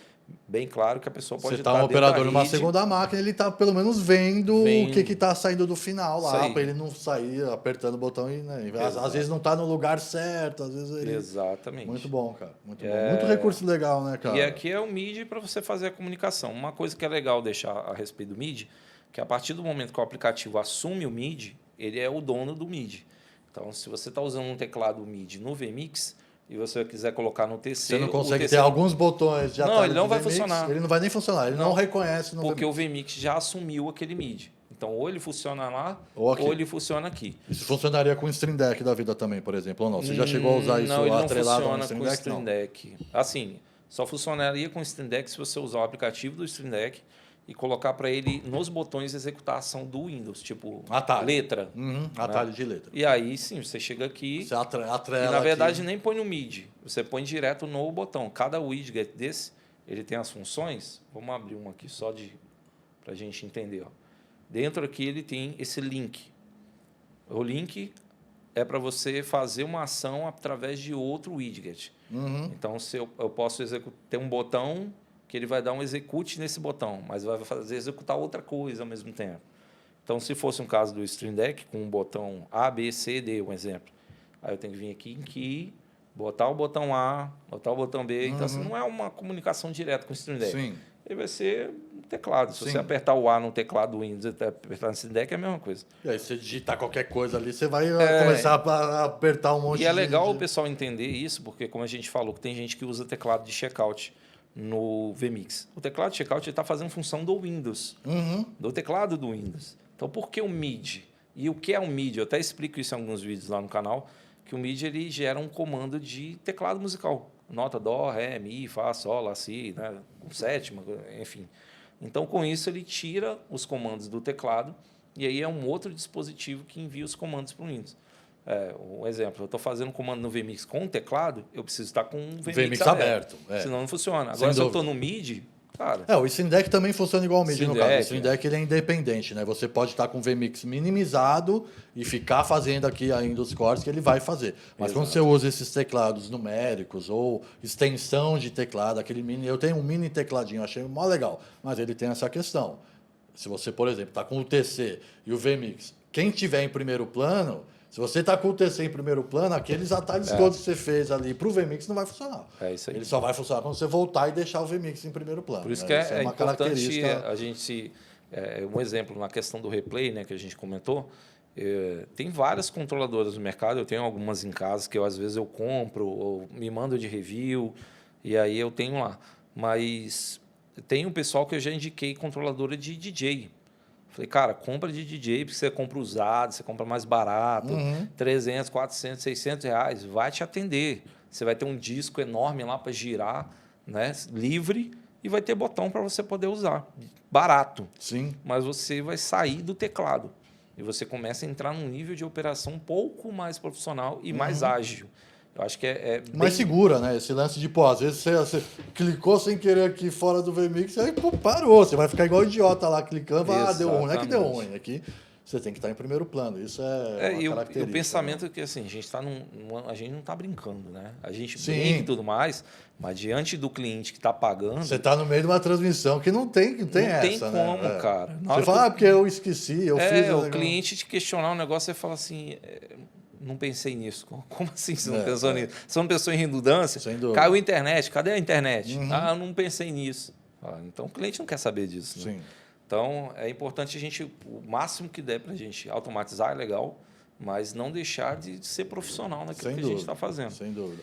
bem claro, que a pessoa pode Você estar tá um dentro operador da numa rede. segunda máquina, ele tá pelo menos vendo o que está saindo do final Isso lá, aí. para ele não sair apertando o botão e, né, às Exato. vezes não está no lugar certo, às vezes ele... Exatamente. Muito bom, cara. Muito bom. Muito recurso legal, né, cara? E aqui é o MIDI para você fazer a comunicação. Uma coisa que é legal deixar a respeito do MIDI, que a partir do momento que o aplicativo assume o MIDI, ele é o dono do MIDI. Então, se você está usando um teclado MIDI no VMix e você quiser colocar no TC... Você não consegue TC ter alguns botões de Não, atalho ele não do vai VMix, funcionar. Ele não vai nem funcionar, ele não reconhece no porque VMix. o VMix já assumiu aquele MIDI. Então, ou ele funciona lá, Ou aqui. ou ele funciona aqui. Isso funcionaria com o Stream Deck da vida também, por exemplo, ou não? Você já chegou a usar isso Não, ele não atrelado ao funciona Stream com o Deck? Stream Não. Deck. Assim, só funcionaria com o Stream Deck se você usar o aplicativo do Stream Deck e colocar para ele nos botões executar a ação do Windows, tipo Atalho. letra. Atalho de letra. E aí sim, você chega aqui Você atrela e na verdade aqui. nem põe no MIDI, você põe direto no botão. Cada widget desse, ele tem as funções. Vamos abrir um aqui só para a gente entender. Ó. Dentro aqui ele tem esse link. O link é para você fazer uma ação através de outro widget. Então, se eu posso ter um botão que ele vai dar um execute nesse botão, mas vai fazer executar outra coisa ao mesmo tempo. Então, se fosse um caso do Stream Deck, com um botão A, B, C, D, um exemplo, aí eu tenho que vir aqui em Key, botar o botão A, botar o botão B. Então, assim, não é uma comunicação direta com o Stream Deck. Sim. Ele vai ser um teclado. Se Sim. você apertar o A no teclado Windows e apertar no Stream Deck, é a mesma coisa. E aí, se você digitar qualquer coisa ali, você vai começar a apertar um monte de... E é legal o pessoal entender isso, porque, como a gente falou, que tem gente que usa teclado de checkout no VMix. O teclado de checkout está fazendo função do Windows, do teclado do Windows. Então, por que o MIDI? E o que é o MIDI? Eu até explico isso em alguns vídeos lá no canal, que o MIDI ele gera um comando de teclado musical. Nota Dó, Ré, Mi, Fá, Sol, Lá, Si, né? Com sétima, enfim. Então, com isso, ele tira os comandos do teclado e aí é um outro dispositivo que envia os comandos para o Windows. Um exemplo, eu estou fazendo um comando no VMix com o teclado, eu preciso estar com o VMix aberto. Senão não funciona. Agora, se eu estou no MIDI, cara... o Stream Deck também funciona igual ao MIDI, no caso. O Stream Stream Deck ele é independente, né? Você pode estar com o VMix minimizado e ficar fazendo aqui ainda os cortes que ele vai fazer. Mas quando você usa esses teclados numéricos ou extensão de teclado, aquele mini... Eu tenho um mini tecladinho, achei mó legal, mas ele tem essa questão. Se você, por exemplo, está com o TC e o VMix, quem tiver em primeiro plano... Se você está com o TC em primeiro plano, aqueles atalhos todos que você fez ali para o VMix não vai funcionar. É isso aí. Ele só vai funcionar quando você voltar e deixar o VMix em primeiro plano. Por isso né? que é uma importante característica... a gente... um exemplo na questão do replay, né, que a gente comentou, tem várias controladoras no mercado, eu tenho algumas em casa que às vezes eu compro ou me mando de review, e aí eu tenho lá. Mas tem um pessoal que eu já indiquei controladora de DJ. Falei, cara, compra de DJ, porque você compra usado, você compra mais barato, 300, 400, 600 reais, vai te atender. Você vai ter um disco enorme lá para girar, né, livre, e vai ter botão para você poder usar. Barato. Sim. Mas você vai sair do teclado. E você começa a entrar num nível de operação um pouco mais profissional e mais ágil. Eu acho que é mais segura, né? Esse lance de, às vezes você clicou sem querer aqui fora do VMix, aí parou. Você vai ficar igual idiota lá clicando, deu ruim. Não é que deu ruim, aqui você tem que estar em primeiro plano. Isso é uma característica. E o pensamento é que assim, a gente não está brincando, né? A gente Sim. brinca e tudo mais, mas diante do cliente que está pagando... Você está no meio de uma transmissão que não tem essa, né? Não tem como, cara. Você fala, porque eu esqueci, eu fiz... o cliente te questionar um negócio, você fala assim... não pensei nisso. Como assim você não pensou nisso? Você não pensou em redundância? Caiu a internet. Cadê a internet? Eu não pensei nisso. Então, o cliente não quer saber disso. Né? Sim. Então, é importante o máximo que der para a gente automatizar, é legal, mas não deixar de ser profissional naquilo que a gente está fazendo. Sem dúvida.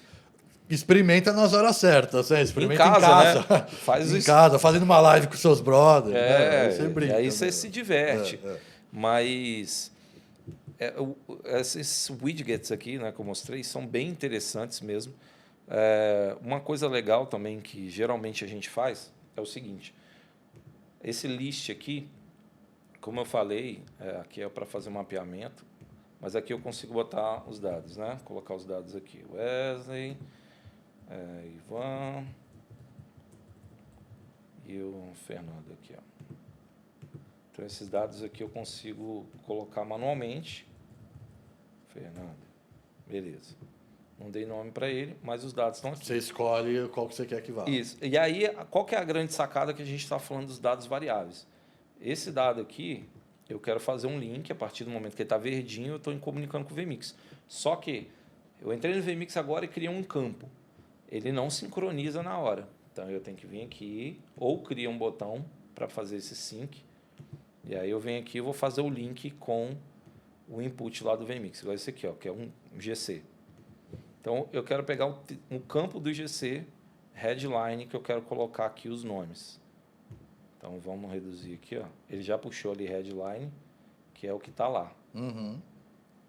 Experimenta nas horas certas, experimenta em casa. Né? Faz em casa, fazendo uma live com seus brothers. Aí você brinca. E aí você se diverte. Mas... esses widgets aqui, né, que eu mostrei, são bem interessantes mesmo. Uma coisa legal também que geralmente a gente faz é o seguinte: esse list aqui, como eu falei, aqui é para fazer mapeamento, Mas aqui eu consigo botar os dados, né? Colocar os dados aqui. Wesley, Ivan e o Fernando aqui, ó. Então, esses dados aqui eu consigo colocar manualmente. Fernando. Beleza. Não dei nome para ele, mas os dados estão aqui. Você escolhe qual que você quer que vá. Isso. E aí, qual que é a grande sacada que a gente está falando dos dados variáveis? Esse dado aqui, eu quero fazer um link, a partir do momento que ele está verdinho, eu estou comunicando com o VMix. Só que eu entrei no VMix agora e criei um campo. Ele não sincroniza na hora. Então, eu tenho que vir aqui, ou cria um botão para fazer esse sync. E aí eu venho aqui e vou fazer o link com o input lá do VMix. Igual esse aqui, ó, que é um GC. Então, eu quero pegar o campo do GC, headline, que eu quero colocar aqui os nomes. Então, vamos reduzir aqui, ó. Ele já puxou ali headline, que é o que está lá. Uhum.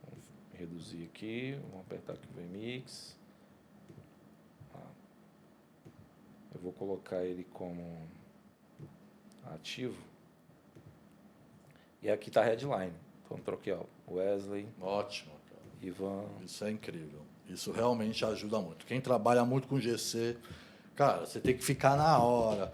Vamos reduzir aqui, vamos apertar aqui o VMix. Eu vou colocar ele como ativo. E aqui está headline. Então, troquei, ó, Wesley, Ótimo, cara. Ivan. Isso é incrível. Isso realmente ajuda muito. Quem trabalha muito com GC, cara, você tem que ficar na hora,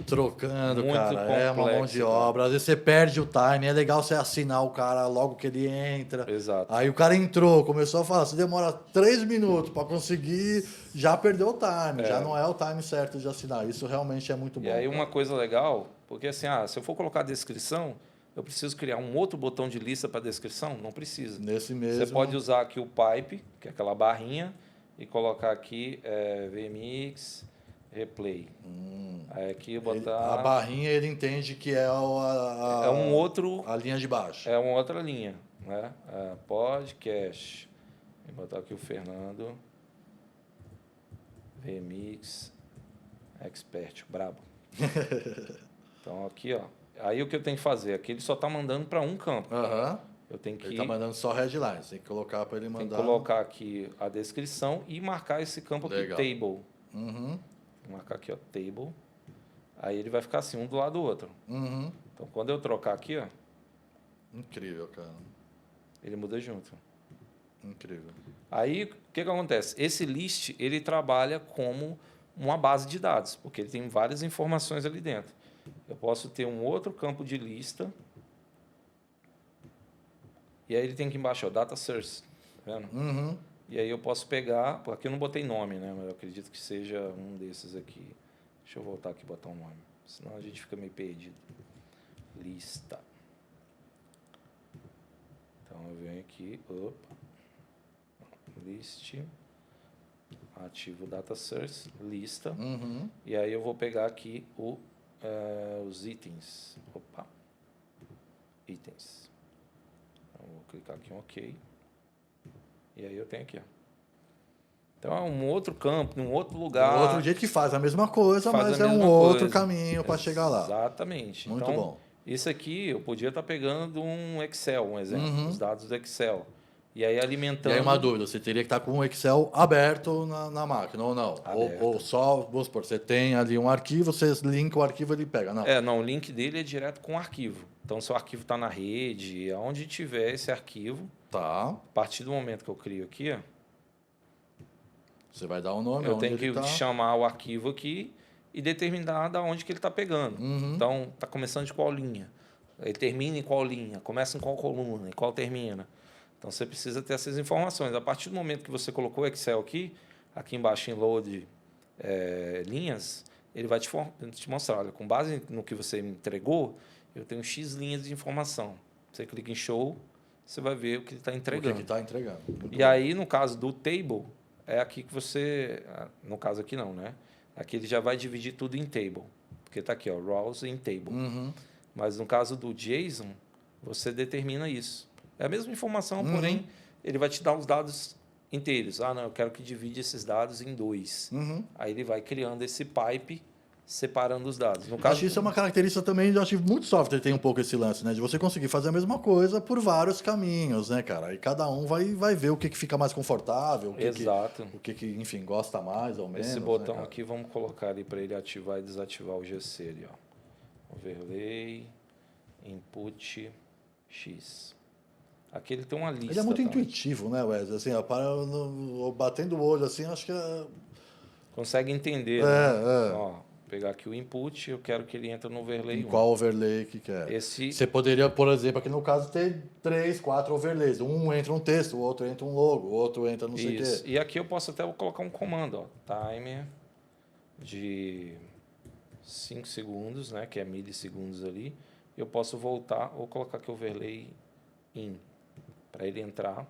trocando, Muito cara. É uma mão complexo, de cara. obra. Às vezes você perde o time. É legal você assinar o cara logo que ele entra. Exato. Aí o cara entrou, começou a falar, você demora 3 minutos para conseguir, já perdeu o time, já não é o time certo de assinar. Isso realmente é muito bom. E aí, cara. uma coisa legal, porque assim, se eu for colocar a descrição, eu preciso criar um outro botão de lista para descrição? Não precisa. Nesse mesmo. Você pode usar aqui o pipe, que é aquela barrinha, e colocar aqui VMix Replay. Aí aqui eu botar... A barrinha ele entende que é é um outro... a linha de baixo. É uma outra linha, né? Podcast. Vou botar aqui o Fernando. VMix Expert, brabo. Então aqui, ó. Aí o que eu tenho que fazer? Aqui ele só está mandando para um campo. Aham. Eu tenho que... Ele está mandando só headlines. Tem que colocar para ele Tem que mandar. colocar aqui a descrição e marcar esse campo aqui, Legal. table. Uhum. Vou marcar aqui, ó, table. Aí ele vai ficar assim, um do lado do outro. Uhum. Então, quando eu trocar aqui, ó, Incrível, cara. ele muda junto. Incrível. Aí, o que acontece? Esse list, ele trabalha como uma base de dados, porque ele tem várias informações ali dentro. Eu posso ter um outro campo de lista. E aí ele tem aqui embaixo, ó, data source. Tá vendo? Uhum. E aí eu posso pegar... Aqui eu não botei nome, né? Mas eu acredito que seja um desses aqui. Deixa eu voltar aqui e botar um nome. Senão a gente fica meio perdido. Lista. Então eu venho aqui. Opa. List. Ativo data source. Lista. Uhum. E aí eu vou pegar aqui os itens. Opa. Itens. Então, vou clicar aqui em OK. E aí eu tenho aqui, ó. Então é um outro campo, um outro lugar. Um outro jeito que faz a mesma coisa, Faz mas a é um mesma outro coisa. caminho para chegar lá. Exatamente. Muito então, bom. Isso aqui eu podia estar pegando de um Excel, um exemplo, Uhum. os dados do Excel. E aí alimentando. E aí uma dúvida, você teria que estar com o Excel aberto na máquina, ou não? Aberto. Ou só, vamos supor, você tem ali um arquivo, você linka o arquivo e ele pega. Não. Não, o link dele é direto com o arquivo. Então, se o arquivo está na rede, aonde tiver esse arquivo, Tá. a partir do momento que eu crio aqui, ó, Você vai dar o nome, eu onde tenho ele que tá. chamar o arquivo aqui e determinar da onde que ele está pegando. Uhum. Então, está começando de qual linha? Ele termina em qual linha? Começa em qual coluna? E qual termina? Então, você precisa ter essas informações. A partir do momento que você colocou o Excel aqui embaixo em load linhas, ele vai te mostrar, olha, com base no que você me entregou, eu tenho X linhas de informação. Você clica em Show, você vai ver o que ele está O que entregando. está entregando. Muito E bom. aí, no caso do table, é aqui que você... No caso aqui não, né? Aqui ele já vai dividir tudo em table. Porque está aqui, ó, rows em table. Uhum. Mas no caso do JSON, você determina isso. É a mesma informação, Uhum. porém, ele vai te dar os dados inteiros. Não, eu quero que divide esses dados em 2. Uhum. Aí ele vai criando esse pipe separando os dados. No Acho caso, que isso é uma característica também, eu acho que muito software tem um pouco esse lance, né? De você conseguir fazer a mesma coisa por vários caminhos, né, cara? E cada um vai ver o que fica mais confortável, Exato. o que, enfim, gosta mais ou menos. Esse né, botão cara? aqui, vamos colocar ali para ele ativar e desativar o GC ali, ó. Overlay, input, X. Aqui ele tem uma lista. Ele é muito tá? intuitivo, né, Wesley? Assim, ó, batendo o olho assim, acho que Consegue entender, né? Ó, pegar aqui o input, eu quero que ele entre no overlay em 1. qual overlay que quer. Você poderia, por exemplo, aqui no caso, ter 3, 4 overlays. Um entra um texto, o outro entra um logo, o outro entra não sei o quê. E aqui eu posso até colocar um comando, ó, timer de 5 segundos, né, que é milissegundos ali. Eu posso voltar ou colocar aqui overlay in, para ele entrar.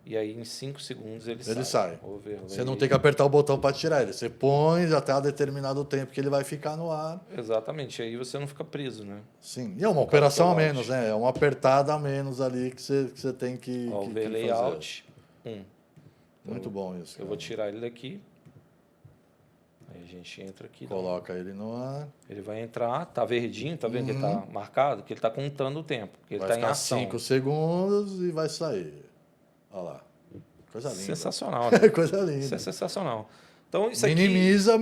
E aí em 5 segundos ele sai. Você não tem que apertar o botão para tirar ele. Você põe até a determinado tempo que ele vai ficar no ar. Exatamente. Aí você não fica preso, né? Sim. E é uma operação a menos, né? É uma apertada a menos ali que você tem que overlay fazer. out 1. Muito bom isso. Eu vou tirar ele daqui. Aí a gente entra aqui. Coloca ele no ar. Ele vai entrar, tá verdinho, tá vendo que ele tá marcado? Que ele tá contando o tempo, que ele tá em ação. 5 segundos e vai sair. Olha lá. Coisa linda. Sensacional, né? Coisa linda. Isso é sensacional. Então, isso minimiza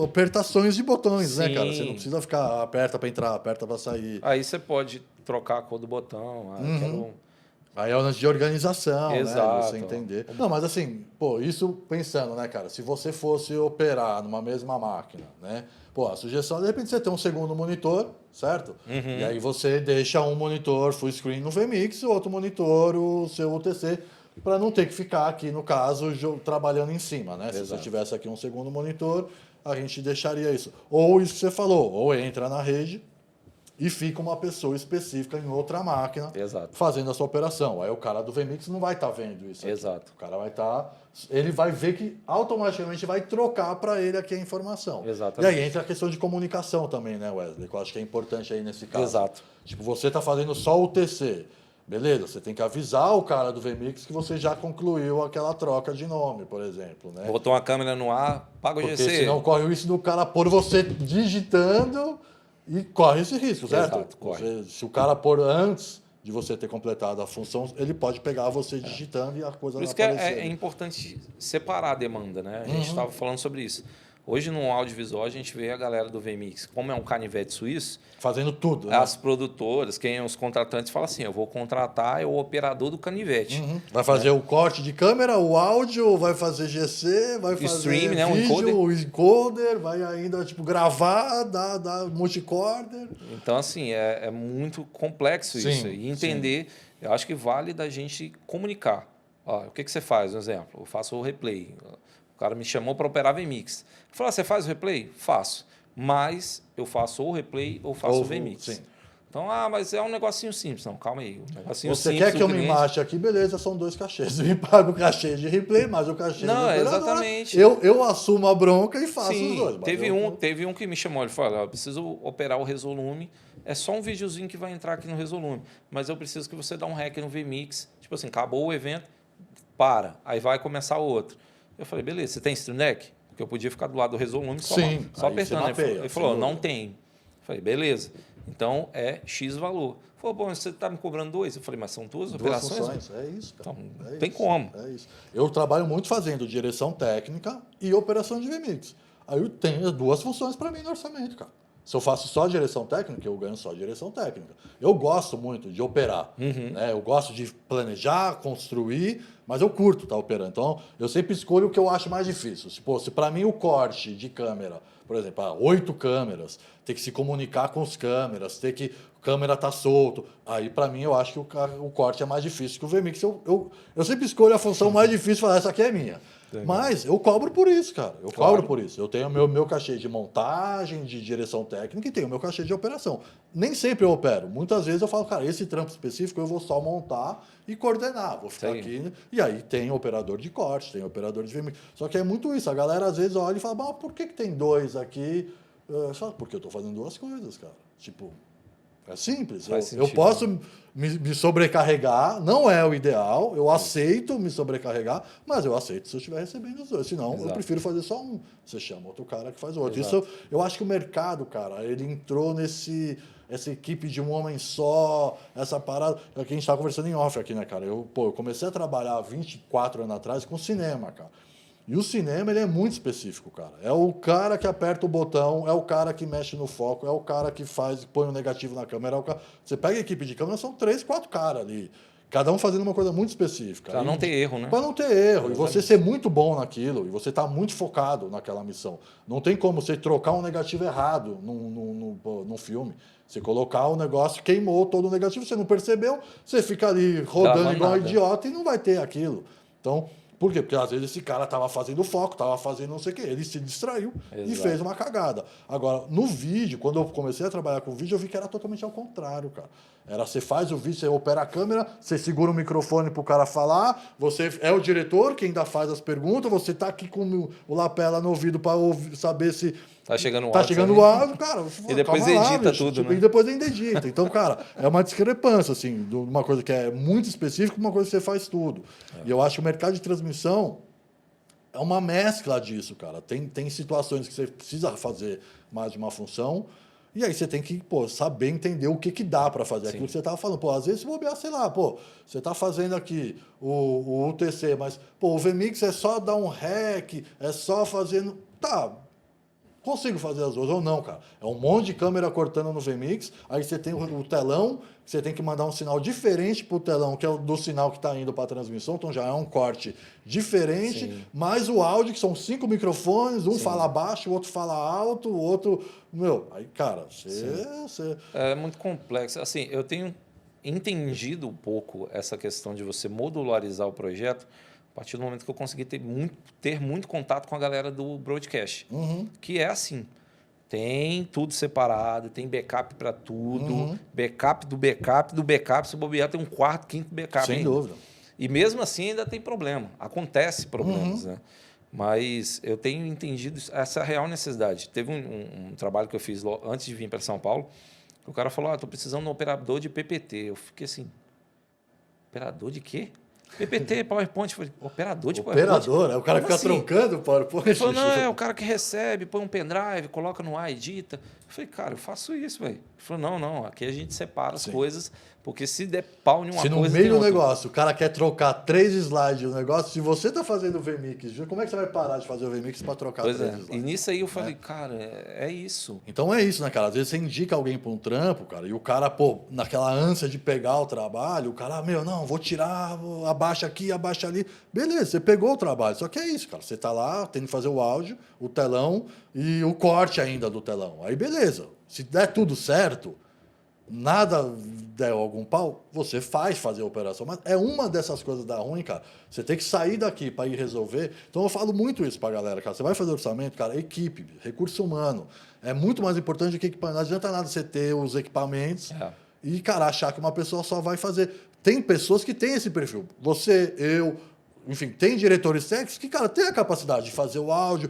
apertações de botões, Sim. né, cara? Você não precisa ficar aperta para entrar, aperta para sair. Aí você pode trocar a cor do botão. Aí é o lance de organização, Exato. né? Você entender. Não, mas assim, pô, isso pensando, né, cara? Se você fosse operar numa mesma máquina, né? Pô, a sugestão, de repente, você tem um segundo monitor, certo? E aí você deixa um monitor full screen no VMix e outro monitor, o seu UTC, para não ter que ficar aqui, no caso, trabalhando em cima, né? Exato. Se você tivesse aqui um segundo monitor, a gente deixaria isso. Ou isso que você falou, ou entra na rede e fica uma pessoa específica em outra máquina fazendo essa operação. Aí o cara do VMix não vai estar vendo isso aqui. Exato. O cara vai estar... Ele vai ver que automaticamente vai trocar para ele aqui a informação. Exatamente. E aí entra a questão de comunicação também, né, Wesley? Que eu acho que é importante aí nesse caso. Exato. Tipo, você está fazendo só o TC. Beleza, você tem que avisar o cara do VMix que você já concluiu aquela troca de nome, por exemplo. Né? Botou uma câmera no ar, paga o GC. Porque senão corre o risco do cara pôr você digitando e corre esse risco, certo? Exato, corre. Se o cara pôr antes de você ter completado a função, ele pode pegar você digitando e a coisa Por isso não que aparecer. é importante separar a demanda, né? A gente estava falando sobre isso. Hoje, no audiovisual, a gente vê a galera do VMix, como é um canivete suíço... Fazendo tudo, né? As produtoras, os contratantes, falam assim, eu vou contratar o operador do canivete. Vai fazer o corte de câmera, o áudio, vai fazer GC, vai fazer stream, né? vídeo, o encoder, vai ainda tipo, gravar, dar multicorder. Então, assim, é muito complexo isso. E entender, eu acho que vale da gente comunicar. Ó, o que você faz, um exemplo? Eu faço o replay. O cara me chamou para operar VMix. Eu falei, você faz o replay? Faço. Mas eu faço ou o replay ou faço o VMix. Sim. Então, mas é um negocinho simples. Não, calma aí. Um negocinho você simples, quer que eu me mate aqui? Beleza, são 2 cachês. Eu me pago o cachê de replay, mas o cachê de operador. Exatamente. Eu assumo a bronca e faço os dois. Teve um que me chamou, ele falou, eu preciso operar o Resolume, é só um videozinho que vai entrar aqui no Resolume, mas eu preciso que você dê um hack no VMix. Tipo assim, acabou o evento, aí vai começar o outro. Eu falei, beleza, você tem Stream Deck? Porque eu podia ficar do lado do Resolume só apertando. Ele falou, não tem. Eu falei, beleza. Então é X valor. Ele falou, bom, você está me cobrando 2? Eu falei, mas são duas operações? Funções. É isso, cara. Então, tem como. É isso. Eu trabalho muito fazendo direção técnica e operação de VMix. Aí eu tenho 2 funções para mim no orçamento, cara. Se eu faço só direção técnica, eu ganho só direção técnica. Eu gosto muito de operar. Né? Eu gosto de planejar, construir, mas eu curto estar operando. Então, eu sempre escolho o que eu acho mais difícil. Se para mim o corte de câmera, por exemplo, 8 câmeras, ter que se comunicar com as câmeras, ter que a câmera tá solto, aí para mim eu acho que o corte é mais difícil que o VMix. Eu sempre escolho a função mais difícil e falar, essa aqui é minha. Mas eu cobro por isso, cara. Cobro por isso. Eu tenho o meu cachê de montagem, de direção técnica e tenho o meu cachê de operação. Nem sempre eu opero. Muitas vezes eu falo, cara, esse trampo específico eu vou só montar e coordenar. Vou ficar aqui. E aí tem operador de corte, tem operador de VMix. Só que é muito isso. A galera às vezes olha e fala, mas por que tem 2 aqui? Só porque eu estou fazendo 2 coisas, cara. Tipo... É simples. Eu posso me sobrecarregar, não é o ideal, eu aceito me sobrecarregar, mas eu aceito se eu estiver recebendo os 2. Senão, eu prefiro fazer só um. Você chama outro cara que faz o outro. Isso, eu acho que o mercado, cara, ele entrou essa equipe de um homem só, essa parada. É que a gente estava conversando em off aqui, né, cara? Eu comecei a trabalhar 24 anos atrás com cinema, cara. E o cinema, ele é muito específico, cara. É o cara que aperta o botão, é o cara que mexe no foco, é o cara que põe o negativo na câmera. Você pega a equipe de câmera, são 3, 4 caras ali. Cada um fazendo uma coisa muito específica. Para não ter erro, né? Para não ter erro. E você ser muito bom naquilo. E você tá muito focado naquela missão. Não tem como você trocar um negativo errado num filme. Você colocar o negócio, queimou todo o negativo, você não percebeu, você fica ali rodando igual um idiota e não vai ter aquilo. Então, por quê? Porque às vezes esse cara estava fazendo foco, estava fazendo não sei o quê. Ele se distraiu e fez uma cagada. Agora, no vídeo, quando eu comecei a trabalhar com vídeo, eu vi que era totalmente ao contrário, cara. Você faz o vídeo, você opera a câmera, você segura o microfone para o cara falar, você é o diretor que ainda faz as perguntas, você tá aqui com o lapela no ouvido para saber se tá chegando o áudio. Tá chegando o áudio, cara. E depois edita tudo, né? E depois ainda edita. Então, cara, é uma discrepância, assim, de uma coisa que é muito específica e uma coisa que você faz tudo. E eu acho que o mercado de transmissão é uma mescla disso, cara. Tem situações que você precisa fazer mais de uma função. E aí você tem que, saber entender o que dá para fazer. Aquilo que você estava falando. Às vezes, se bobear, sei lá, você está fazendo aqui o UTC, mas, o VMix é só dar um rec, é só fazendo... Tá, consigo fazer as duas ou não, cara. É um monte de câmera cortando no VMix, aí você tem o telão, você tem que mandar um sinal diferente para o telão, que é o do sinal que está indo para a transmissão, então já é um corte diferente, sim, mais o áudio, que são 5 microfones, um sim, fala baixo, o outro fala alto, o outro... aí, cara, você... É muito complexo. Assim, eu tenho entendido um pouco essa questão de você modularizar o projeto a partir do momento que eu consegui ter muito contato com a galera do broadcast, que é assim, tem tudo separado, tem backup para tudo, backup do backup do backup, se bobear tem um quarto, quinto backup. Sem dúvida. E mesmo assim ainda tem problema, acontece problemas, né? Mas eu tenho entendido essa real necessidade. Teve um trabalho que eu fiz antes de vir para São Paulo, o cara falou, estou precisando de um operador de PPT. Eu fiquei assim, operador de quê? PPT, PowerPoint, falei, operador de PowerPoint. Operador, é o cara que fica assim? Trocando o PowerPoint. Ele falou, não, é o cara que recebe, põe um pendrive, coloca no ar, edita. Eu falei, cara, eu faço isso, velho. Ele falou, não, aqui a gente separa as coisas, porque se der pau em uma coisa... Se no meio do negócio o cara quer trocar 3 slides do negócio, se você tá fazendo o VMix, como é que você vai parar de fazer o VMix para trocar 3 slides? E nisso aí eu falei, cara, é isso. Então é isso, né, cara? Às vezes você indica alguém para um trampo, cara, e o cara, naquela ânsia de pegar o trabalho, o cara, não, vou tirar, abaixa aqui, abaixa ali. Beleza, você pegou o trabalho. Só que é isso, cara. Você tá lá, tem que fazer o áudio, o telão e o corte ainda do telão. Aí beleza. Se der tudo certo, nada der algum pau, você fazer a operação. Mas é uma dessas coisas da ruim, cara. Você tem que sair daqui para ir resolver. Então eu falo muito isso pra galera, cara. Você vai fazer orçamento, cara, equipe, recurso humano. É muito mais importante do que equipamento. Não adianta nada você ter os equipamentos e, cara, achar que uma pessoa só vai fazer. Tem pessoas que têm esse perfil. Você, eu... Enfim, tem diretores técnicos que, cara, tem a capacidade de fazer o áudio,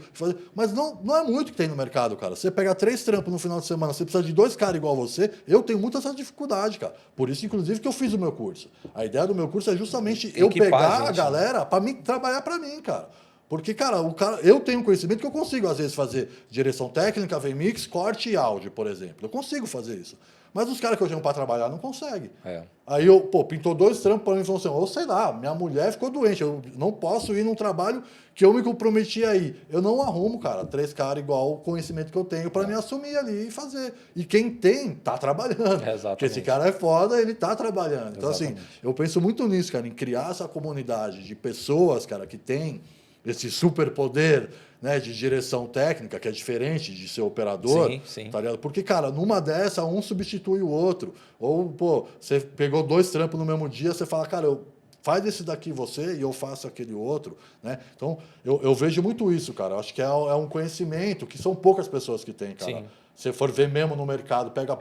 mas não é muito que tem no mercado, cara. Você pegar 3 trampos no final de semana, você precisa de 2 caras igual você, eu tenho muita essa dificuldade, cara. Por isso, inclusive, que eu fiz o meu curso. A ideia do meu curso é justamente eu pegar a galera para trabalhar para mim, cara. Porque, cara, eu tenho conhecimento que eu consigo, às vezes, fazer direção técnica, VMix, corte e áudio, por exemplo. Eu consigo fazer isso. Mas os caras que eu chamo para trabalhar não conseguem. Aí pintou 2 trampos para mim e falou assim, ou sei lá, minha mulher ficou doente, eu não posso ir num trabalho que eu me comprometi aí. Eu não arrumo, cara, 3 caras igual o conhecimento que eu tenho para me assumir ali e fazer. E quem tem, tá trabalhando. Porque esse cara é foda, ele tá trabalhando. Então, assim, eu penso muito nisso, cara, em criar essa comunidade de pessoas, cara, que tem esse superpoder, né, de direção técnica, que é diferente de ser operador, sim. Tá ligado? Porque, cara, numa dessa, um substitui o outro. Ou, você pegou 2 trampos no mesmo dia, você fala, cara, faz esse daqui você e eu faço aquele outro, né? Então, eu vejo muito isso, cara. Eu acho que é um conhecimento que são poucas pessoas que têm, cara. Se você for ver mesmo no mercado, pega,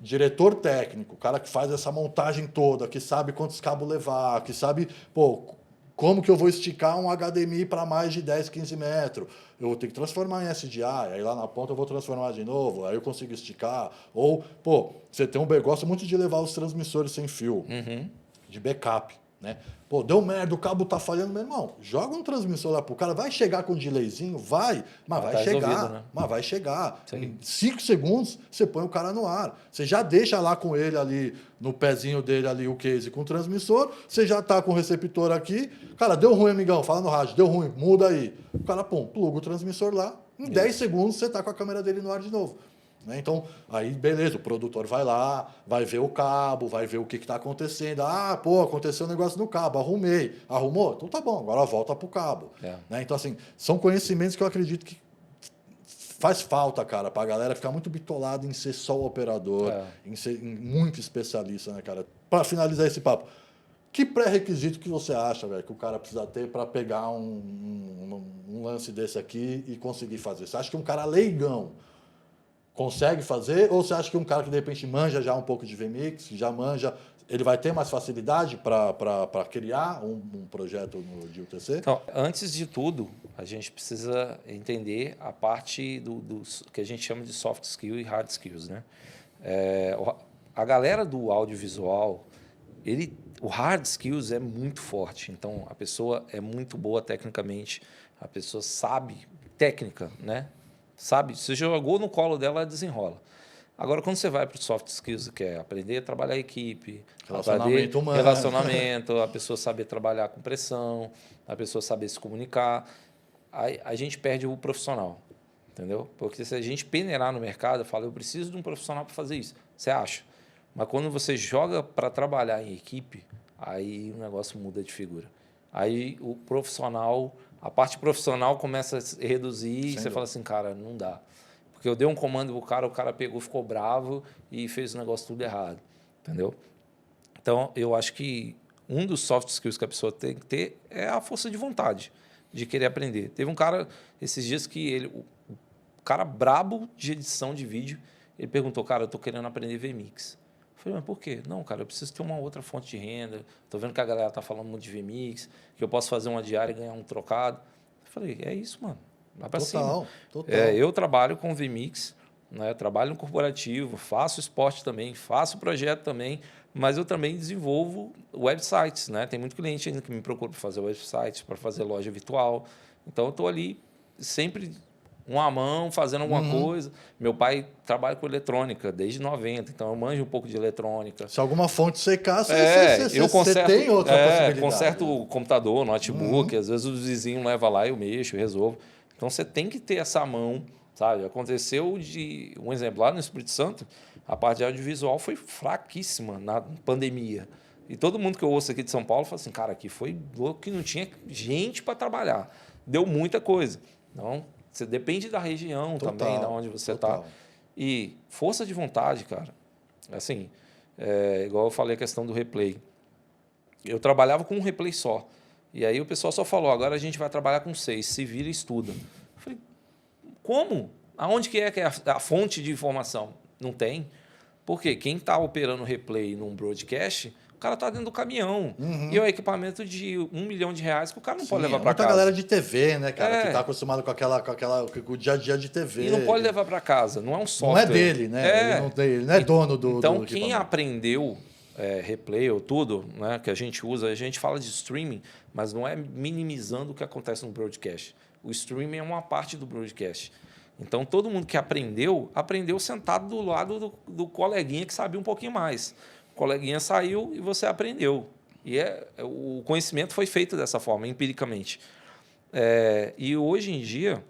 diretor técnico, o cara que faz essa montagem toda, que sabe quantos cabos levar, que sabe, como que eu vou esticar um HDMI para mais de 10, 15 metros? Eu vou ter que transformar em SDI, aí lá na ponta eu vou transformar de novo, aí eu consigo esticar. Ou, você tem gosta muito de levar os transmissores sem fio, de backup. Né? Pô, deu merda, o cabo tá falhando, meu irmão. Joga um transmissor lá pro cara, vai chegar com um delayzinho, vai, mas vai tá chegar. resolvido, né? Mas vai chegar. Sim. Em 5 segundos, você põe o cara no ar. Você já deixa lá com ele ali, no pezinho dele ali, o case com o transmissor. Você já tá com o receptor aqui. Cara, deu ruim, amigão, fala no rádio, deu ruim, muda aí. O cara, pum, pluga o transmissor lá. Em 10 segundos, você tá com a câmera dele no ar de novo. Né? Então, aí beleza, o produtor vai lá, vai ver o cabo, vai ver o que está acontecendo. Ah, pô, aconteceu um negócio no cabo, arrumei. Arrumou? Então tá bom, agora volta para o cabo. Né? Então, assim, são conhecimentos que eu acredito que faz falta, cara, para a galera ficar muito bitolada em ser só o operador, em ser muito especialista, né, cara? Para finalizar esse papo, que pré-requisito que você acha, velho, que o cara precisa ter para pegar um lance desse aqui e conseguir fazer? Você acha que um cara leigão consegue fazer? Ou você acha que um cara que de repente manja já um pouco de VMix, já manja, ele vai ter mais facilidade para criar um projeto de UTC? Então, antes de tudo, a gente precisa entender a parte do que a gente chama de soft skill e hard skills, né? A galera do audiovisual, o hard skills é muito forte. Então, a pessoa é muito boa tecnicamente, a pessoa sabe técnica, né? Sabe? Você jogou no colo dela, ela desenrola. Agora, quando você vai para os soft skills, que é aprender a trabalhar em equipe, relacionamento humano, relacionamento, a pessoa saber trabalhar com pressão, a pessoa saber se comunicar, a gente perde o profissional, entendeu? Porque se a gente peneirar no mercado, fala, eu preciso de um profissional para fazer isso, você acha? Mas quando você joga para trabalhar em equipe, aí o negócio muda de figura. Aí o profissional, a parte profissional começa a se reduzir e você fala assim, cara, não dá. Porque eu dei um comando pro o cara pegou, ficou bravo e fez o negócio tudo errado, entendeu? Então, eu acho que um dos soft skills que a pessoa tem que ter é a força de vontade, de querer aprender. Teve um cara, esses dias, que o cara brabo de edição de vídeo, ele perguntou, cara, eu estou querendo aprender VMix. Eu falei, mas por quê? Não, cara, eu preciso ter uma outra fonte de renda. Estou vendo que a galera está falando muito de VMix, que eu posso fazer uma diária e ganhar um trocado. Eu falei, é isso, mano. Vai para cima. Total. Eu trabalho com VMix, né? Trabalho no corporativo, faço esporte também, faço projeto também, mas eu também desenvolvo websites. Né? Tem muito cliente ainda que me procura para fazer websites, para fazer loja virtual. Então, eu estou ali sempre uma mão fazendo alguma coisa. Meu pai trabalha com eletrônica desde 90, então eu manjo um pouco de eletrônica. Se alguma fonte secar, você tem outra possibilidade. Conserto o computador, notebook, às vezes os vizinhos levam lá, eu mexo, eu resolvo. Então você tem que ter essa mão, sabe? Aconteceu um exemplo lá no Espírito Santo, a parte de audiovisual foi fraquíssima na pandemia. E todo mundo que eu ouço aqui de São Paulo fala assim, cara, aqui foi louco que não tinha gente para trabalhar. Deu muita coisa. Então, você depende da região também, de onde você está. E força de vontade, cara. Assim, igual eu falei a questão do replay. Eu trabalhava com um replay só. E aí o pessoal só falou, agora a gente vai trabalhar com 6, se vira e estuda. Eu falei, como? Aonde que é a fonte de informação? Não tem. Porque quem está operando replay num broadcast, o cara está dentro do caminhão. E é um equipamento de R$1 milhão que o cara não pode levar para casa. Muita galera de TV, né, cara? Que está acostumado com o dia a dia de TV. E não pode levar para casa, não é um software. Não é dele, né? Ele não é dono do Então, quem aprendeu replay ou tudo, né, que a gente usa, a gente fala de streaming, mas não é minimizando o que acontece no broadcast. O streaming é uma parte do broadcast. Então, todo mundo que aprendeu sentado do lado do coleguinha que sabia um pouquinho mais. O coleguinha saiu e você aprendeu. E o conhecimento foi feito dessa forma, empiricamente. E hoje em dia,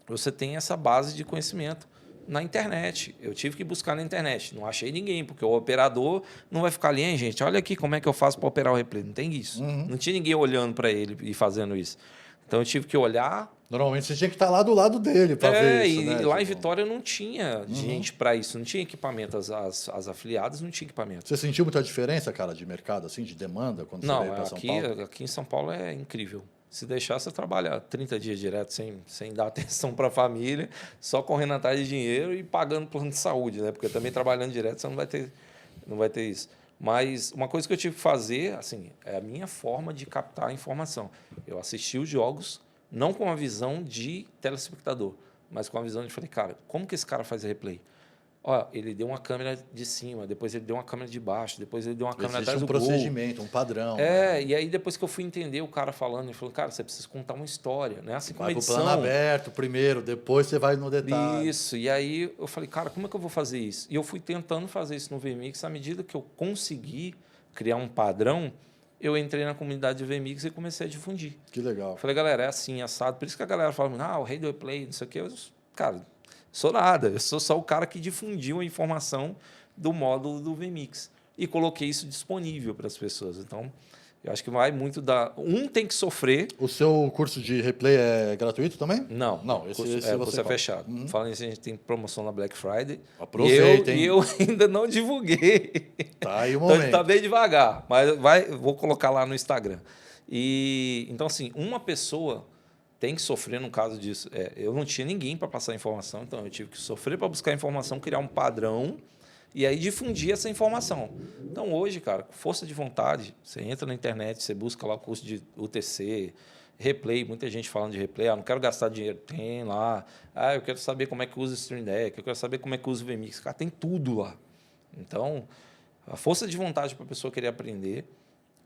você tem essa base de conhecimento na internet. Eu tive que buscar na internet. Não achei ninguém, porque o operador não vai ficar ali, hein, gente? Olha aqui como é que eu faço para operar o replay. Não tem isso. Não tinha ninguém olhando para ele e fazendo isso. Então, eu tive que olhar. Normalmente você tinha que estar lá do lado dele para ver isso. E lá em Vitória não tinha gente para isso, não tinha equipamento. As afiliadas não tinham equipamento. Você sentiu muita diferença, cara, de mercado, assim, de demanda, quando você veio para São Paulo? Aqui em São Paulo é incrível. Se deixar, você trabalha 30 dias direto sem dar atenção para a família, só correndo atrás de dinheiro e pagando plano de saúde, né? Porque também trabalhando direto você não vai ter isso. Mas uma coisa que eu tive que fazer, assim, é a minha forma de captar a informação. Eu assisti os jogos, não com a visão de telespectador, mas com a visão de, falei, cara, como que esse cara faz replay? Ó, ele deu uma câmera de cima, depois ele deu uma câmera de baixo, depois ele deu uma câmera Existe atrás um do gol. procedimento, um padrão. Né? E aí depois que eu fui entender o cara falando, ele falou, cara, você precisa contar uma história, né? Assim como Vai a pro edição. plano aberto primeiro, depois você vai no detalhe. Isso, e aí eu falei, cara, como é que eu vou fazer isso? E eu fui tentando fazer isso no VMix, à medida que eu consegui criar um padrão, eu entrei na comunidade de VMix e comecei a difundir. Que legal. Eu falei, galera, é assim, assado. Por isso que a galera fala, o rei do replay, não sei o quê. Cara, sou nada, eu sou só o cara que difundiu a informação do módulo do VMix e coloquei isso disponível para as pessoas. Então, eu acho que vai muito da... Um tem que sofrer. O seu curso de replay é gratuito também? Não, Não, esse você é fechado. Uhum. Falando nisso, a gente tem promoção na Black Friday. Aproveitem. E eu ainda não divulguei. Tá aí o Então, momento. está bem devagar, mas vou colocar lá no Instagram. Então, assim, uma pessoa tem que sofrer no caso disso. Eu não tinha ninguém para passar informação, então eu tive que sofrer para buscar informação, criar um padrão e aí difundir essa informação. Então, hoje, cara, com força de vontade, você entra na internet, você busca lá o curso de UTC, replay, muita gente falando de replay, não quero gastar dinheiro, tem lá. Eu quero saber como é que usa o Stream Deck, eu quero saber como é que usa o VMix. Cara, tem tudo lá. Então, a força de vontade para a pessoa querer aprender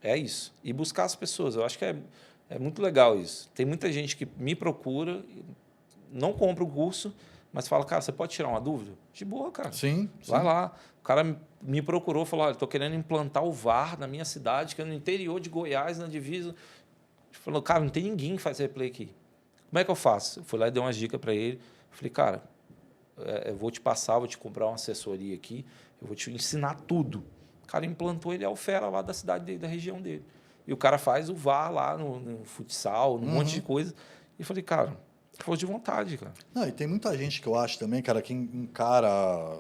é isso. E buscar as pessoas. Eu acho que é muito legal isso. Tem muita gente que me procura, não compra o curso, mas fala, cara, você pode tirar uma dúvida? De boa, cara. Sim. Vai lá. O cara me procurou, falou, olha, estou querendo implantar o VAR na minha cidade, que é no interior de Goiás, na divisa. Ele falou, cara, não tem ninguém que faz replay aqui. Como é que eu faço? Eu fui lá e dei umas dicas para ele. Falei, cara, eu vou te passar, vou te comprar uma assessoria aqui, eu vou te ensinar tudo. O cara implantou, ele é o fera lá da cidade dele, da região dele. E o cara faz o VAR lá no futsal, num monte de coisa. E eu falei, cara, força de vontade, cara. Não, e tem muita gente que eu acho também, cara, que encara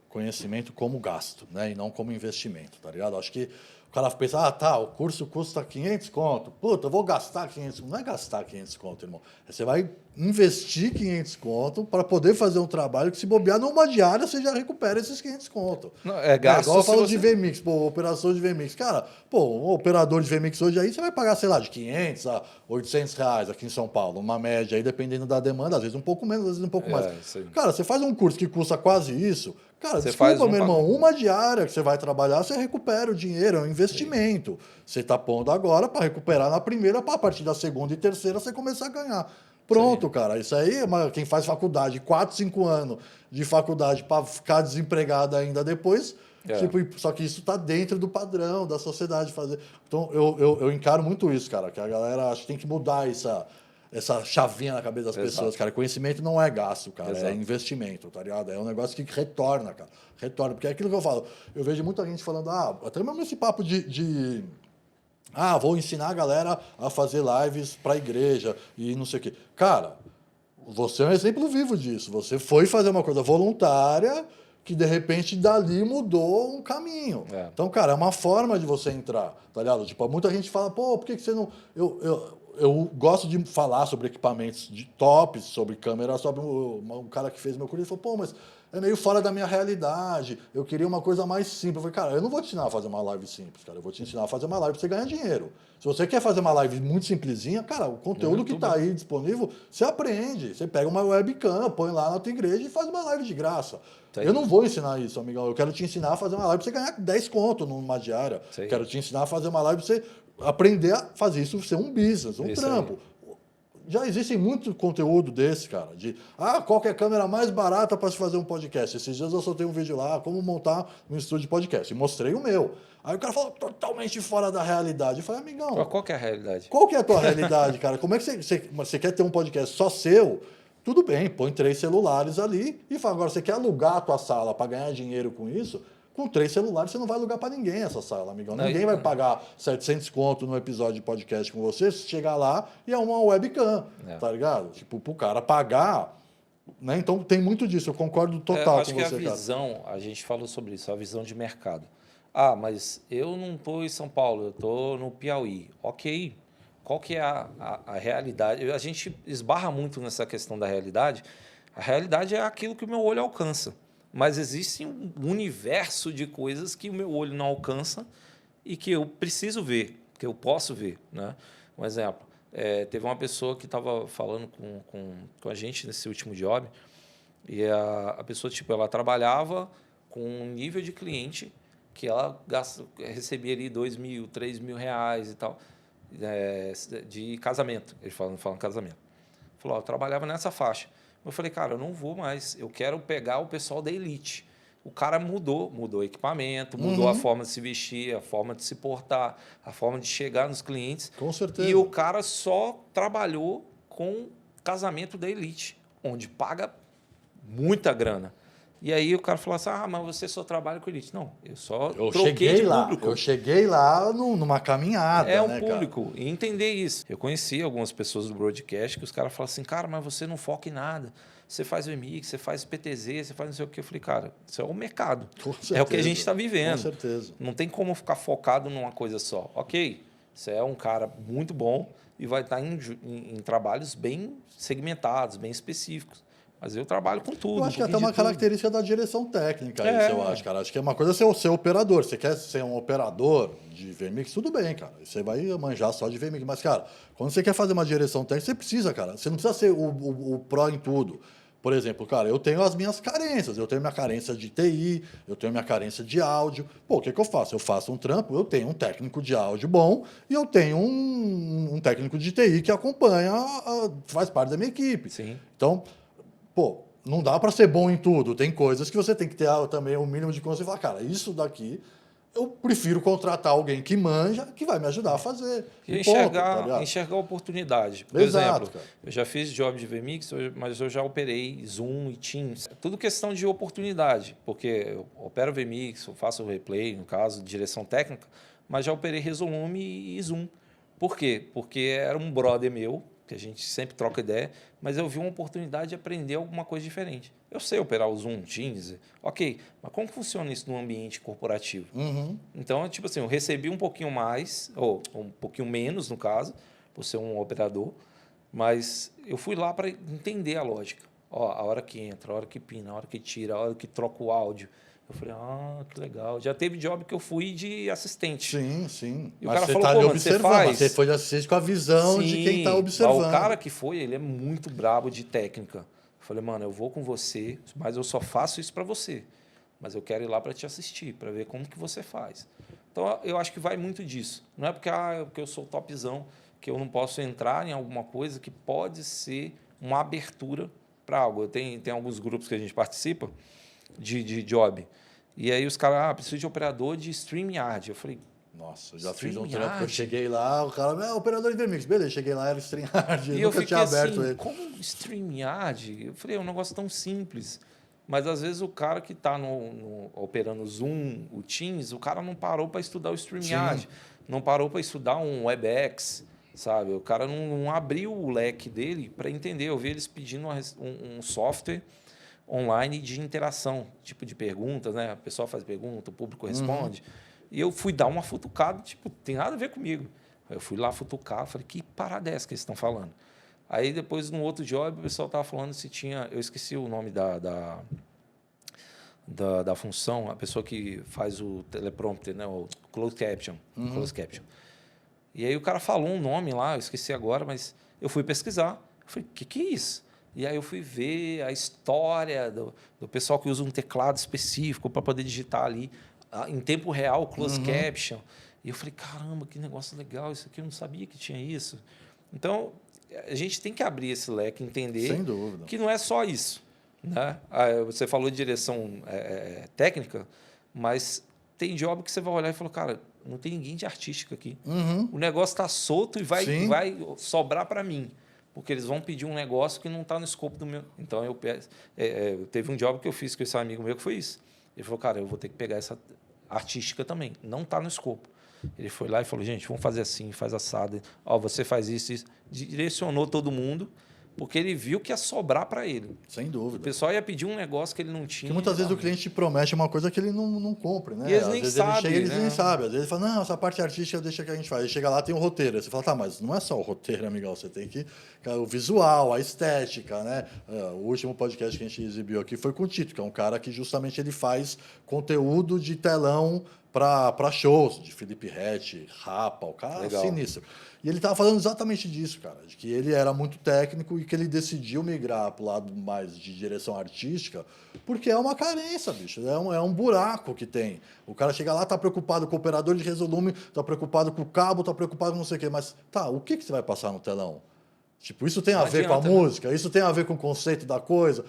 conhecimento como gasto, né? E não como investimento, tá ligado? Acho que o cara pensa, o curso custa 500 conto. Puta, eu vou gastar 500 conto. Não é gastar 500 conto, irmão. Você vai investir 500 conto para poder fazer um trabalho que, se bobear numa diária, você já recupera esses 500 conto. Não, é gasto. Igual eu falo de VMix, operação de VMix. Cara, um operador de VMix hoje aí, você vai pagar, sei lá, de 500 a 800 reais aqui em São Paulo. Uma média aí, dependendo da demanda, às vezes um pouco menos, às vezes um pouco mais. Cara, você faz um curso que custa quase isso. Cara, você desculpa, meu irmão, uma diária que você vai trabalhar, você recupera o dinheiro, é um investimento. Sim. Você está pondo agora para recuperar na primeira, para a partir da segunda e terceira você começar a ganhar. Pronto, cara. Isso aí, quem faz faculdade, 4, 5 anos de faculdade para ficar desempregado ainda depois, só que isso está dentro do padrão da sociedade fazer. Então, eu encaro muito isso, cara, que a galera acho que tem que mudar essa chavinha na cabeça das pessoas, cara. Conhecimento não é gasto, cara, é investimento, tá ligado? É um negócio que retorna, cara. Retorna, porque é aquilo que eu falo. Eu vejo muita gente falando, até mesmo esse papo vou ensinar a galera a fazer lives para a igreja e não sei o quê. Cara, você é um exemplo vivo disso. Você foi fazer uma coisa voluntária que, de repente, dali mudou um caminho. Então, cara, é uma forma de você entrar, tá ligado? Tipo, muita gente fala, por que você não... Eu gosto de falar sobre equipamentos de tops, sobre câmera, sobre um cara que fez meu curso, ele falou, mas é meio fora da minha realidade, eu queria uma coisa mais simples. Eu falei, cara, eu não vou te ensinar a fazer uma live simples, cara, eu vou te ensinar a fazer uma live para você ganhar dinheiro. Se você quer fazer uma live muito simplesinha, cara, o conteúdo que está aí disponível, você aprende. Você pega uma webcam, põe lá na tua igreja e faz uma live de graça. Eu não vou ensinar isso, amigão. Eu quero te ensinar a fazer uma live para você ganhar 10 conto numa diária. Quero te ensinar a fazer uma live para você aprender a fazer isso ser um business, um trampo. Já existe muito conteúdo desse, cara, qual que é a câmera mais barata para se fazer um podcast. Esses dias eu soltei um vídeo lá, como montar um estúdio de podcast, e mostrei o meu. Aí o cara falou, totalmente fora da realidade. Eu falei, amigão... Qual que é a realidade? Qual que é a tua realidade, cara? Como é que você quer ter um podcast só seu? Tudo bem, põe 3 celulares ali e fala, agora você quer alugar a tua sala para ganhar dinheiro com isso? Com 3 celulares, você não vai alugar para ninguém essa sala, amigão. Ninguém vai pagar 700 conto no episódio de podcast com você se chegar lá e é uma webcam, tá ligado? Tipo, pro cara pagar, né? Então, tem muito disso. Eu concordo total com você, cara. Acho que a visão, a gente falou sobre isso, a visão de mercado. Mas eu não estou em São Paulo, eu estou no Piauí. Ok, qual que é a realidade? A gente esbarra muito nessa questão da realidade. A realidade é aquilo que o meu olho alcança. Mas existe um universo de coisas que o meu olho não alcança e que eu preciso ver, que eu posso ver, né? Um exemplo, teve uma pessoa que estava falando com a gente nesse último job E a pessoa, tipo, ela trabalhava com um nível de cliente que ela recebia ali 2 mil, 3 mil reais e tal, de casamento. Eles falam casamento. Falou, ó, eu trabalhava nessa faixa. Eu falei, cara, eu não vou mais. Eu quero pegar o pessoal da elite. O cara mudou o equipamento, mudou a forma de se vestir, a forma de se portar, a forma de chegar nos clientes. Com certeza. E o cara só trabalhou com casamento da elite, onde paga muita grana. E aí o cara falou assim, mas você só trabalha com elite. Não, eu só troquei de público. Eu cheguei lá numa caminhada, É um né, público. cara? E entender isso. Eu conheci algumas pessoas do broadcast que os caras falam assim, cara, mas você não foca em nada. Você faz VMix, você faz PTZ, você faz não sei o quê. Eu falei, cara, isso é o mercado. Com certeza. É o que a gente está vivendo. Com certeza. Não tem como ficar focado numa coisa só. Ok, você é um cara muito bom e vai estar em trabalhos bem segmentados, bem específicos. Mas eu trabalho com tudo. Eu acho que é até uma característica da direção técnica, isso eu acho, cara. Acho que é uma coisa ser operador. Você quer ser um operador de VMix, tudo bem, cara. Você vai manjar só de VMix. Mas, cara, quando você quer fazer uma direção técnica, você precisa, cara. Você não precisa ser o pró em tudo. Por exemplo, cara, eu tenho as minhas carências. Eu tenho minha carência de TI, eu tenho minha carência de áudio. Pô, o que eu faço? Eu faço um trampo, eu tenho um técnico de áudio bom e eu tenho um técnico de TI que acompanha, faz parte da minha equipe. Sim. Então, pô, não dá para ser bom em tudo. Tem coisas que você tem que ter também o mínimo de consciência e falar, cara, isso daqui eu prefiro contratar alguém que manja, que vai me ajudar a fazer. E enxergar a oportunidade. Por Exato, exemplo, cara. eu já fiz job de VMix, mas eu já operei Zoom e Teams. Tudo questão de oportunidade, porque eu opero VMix, eu faço o replay, no caso, direção técnica, mas já operei Resolume e Zoom. Por quê? Porque era um brother meu, que a gente sempre troca ideia, mas eu vi uma oportunidade de aprender alguma coisa diferente. Eu sei operar o Zoom, Teams, ok, mas como funciona isso no ambiente corporativo? Então, tipo assim, eu recebi um pouquinho mais, ou um pouquinho menos, no caso, por ser um operador, mas eu fui lá para entender a lógica. Ó, a hora que entra, a hora que pina, a hora que tira, a hora que troca o áudio. Eu falei, que legal. Já teve job que eu fui de assistente. Sim, sim. E mas o cara você falou, está pô, observando, você faz? você foi de assistente com a visão de quem está Sim, observando. mas o cara que foi, ele é muito brabo de técnica. Eu falei, mano, eu vou com você, mas eu só faço isso para você. Mas eu quero ir lá para te assistir, para ver como que você faz. Então, eu acho que vai muito disso. Não é porque eu sou topzão que eu não posso entrar em alguma coisa que pode ser uma abertura para algo. Tem alguns grupos que a gente participa de job. E aí os caras, preciso de operador de StreamYard. Eu falei, nossa, eu já fiz um StreamYard? trampo que eu cheguei lá, o cara, operador de VMix. Beleza, cheguei lá, era StreamYard, E eu eu nunca fiquei tinha aberto assim, ele. como StreamYard? Eu falei, é um negócio tão simples. Mas às vezes o cara que está operando o Zoom, o Teams, o cara não parou para estudar o StreamYard, Sim. não parou para estudar um WebEx, sabe? O cara não abriu o leque dele para entender. Eu vi eles pedindo um software online de interação, tipo de perguntas, né? A pessoa faz pergunta, o público responde. E eu fui dar uma futucada, tipo, tem nada a ver comigo. Aí eu fui lá futucar, falei, que parada é essa que eles estão falando? Aí depois, no outro job, o pessoal estava falando se tinha... Eu esqueci o nome da função, a pessoa que faz o teleprompter, né? O closed caption. Closed caption. E aí o cara falou um nome lá, eu esqueci agora, mas eu fui pesquisar. Eu falei, o que é isso? E aí eu fui ver a história do pessoal que usa um teclado específico para poder digitar ali em tempo real o closed caption. E eu falei, caramba, que negócio legal isso aqui, eu não sabia que tinha isso. Então, a gente tem que abrir esse leque, entender Sem dúvida. que não é só isso. Né? Você falou de direção técnica, mas tem job que você vai olhar e falar, cara, não tem ninguém de artística aqui. O negócio está solto e vai sobrar para mim. Porque eles vão pedir um negócio que não está no escopo do meu. Então, teve um job que eu fiz com esse amigo meu que foi isso. Ele falou, cara, eu vou ter que pegar essa artística também. Não está no escopo. Ele foi lá e falou, gente, vamos fazer assim, faz assado. Ó, você faz isso, isso. Direcionou todo mundo, porque ele viu que ia sobrar para ele. Sem dúvida. O pessoal ia pedir um negócio que ele não tinha. Porque muitas vezes o cliente te promete uma coisa que ele não cumpre, né? E eles Às nem vezes sabem, ele chega e eles né? nem sabem. Às vezes ele fala, não, essa parte artística deixa que a gente faz. Aí chega lá, tem um roteiro. Aí você fala, tá, mas não é só o roteiro, amigão. Você tem que... O visual, a estética, né? O último podcast que a gente exibiu aqui foi com o Tito, que é um cara que justamente ele faz conteúdo de telão para shows de Felipe Ret, Rapa, o cara Legal. sinistro. E ele tava falando exatamente disso, cara, de que ele era muito técnico e que ele decidiu migrar pro lado mais de direção artística, porque é uma carência, bicho, é um buraco que tem. O cara chega lá, tá preocupado com o operador de resolume, tá preocupado com o cabo, tá preocupado com não sei o quê, mas tá, o que você vai passar no telão? Tipo, isso tem a Não ver com a adianta, né? música, isso tem a ver com o conceito da coisa.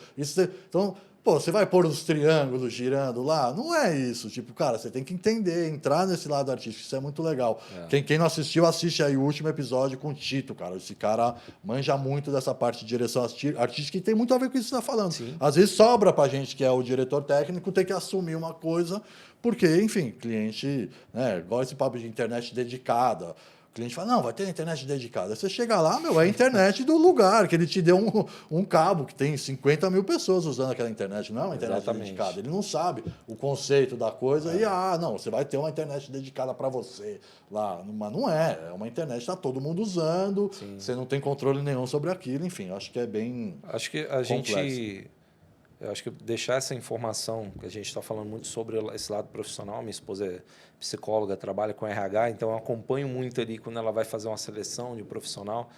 Então, pô, você vai pôr os triângulos girando lá? Não é isso. Tipo, cara, você tem que entender, entrar nesse lado artístico. Isso é muito legal. Quem não assistiu, assiste aí o último episódio com o Tito, cara. Esse cara manja muito dessa parte de direção artística e tem muito a ver com isso que você está falando. Sim. Às vezes sobra pra gente, que é o diretor técnico, ter que assumir uma coisa, porque, enfim, cliente, né, igual esse papo de internet dedicada. O cliente fala, não, vai ter internet dedicada. Aí você chega lá, meu, é a internet do lugar, que ele te deu um cabo que tem 50 mil pessoas usando aquela internet. Não é uma internet Exatamente. dedicada. Ele não sabe o conceito da coisa e, não, você vai ter uma internet dedicada para você lá. Mas não é. É uma internet que está todo mundo usando, você não tem controle nenhum sobre aquilo. Enfim, acho que é bem Acho que complexo. eu acho que deixar essa informação, que a gente está falando muito sobre esse lado profissional, minha esposa é psicóloga, trabalha com RH, então eu acompanho muito ali quando ela vai fazer uma seleção de profissional,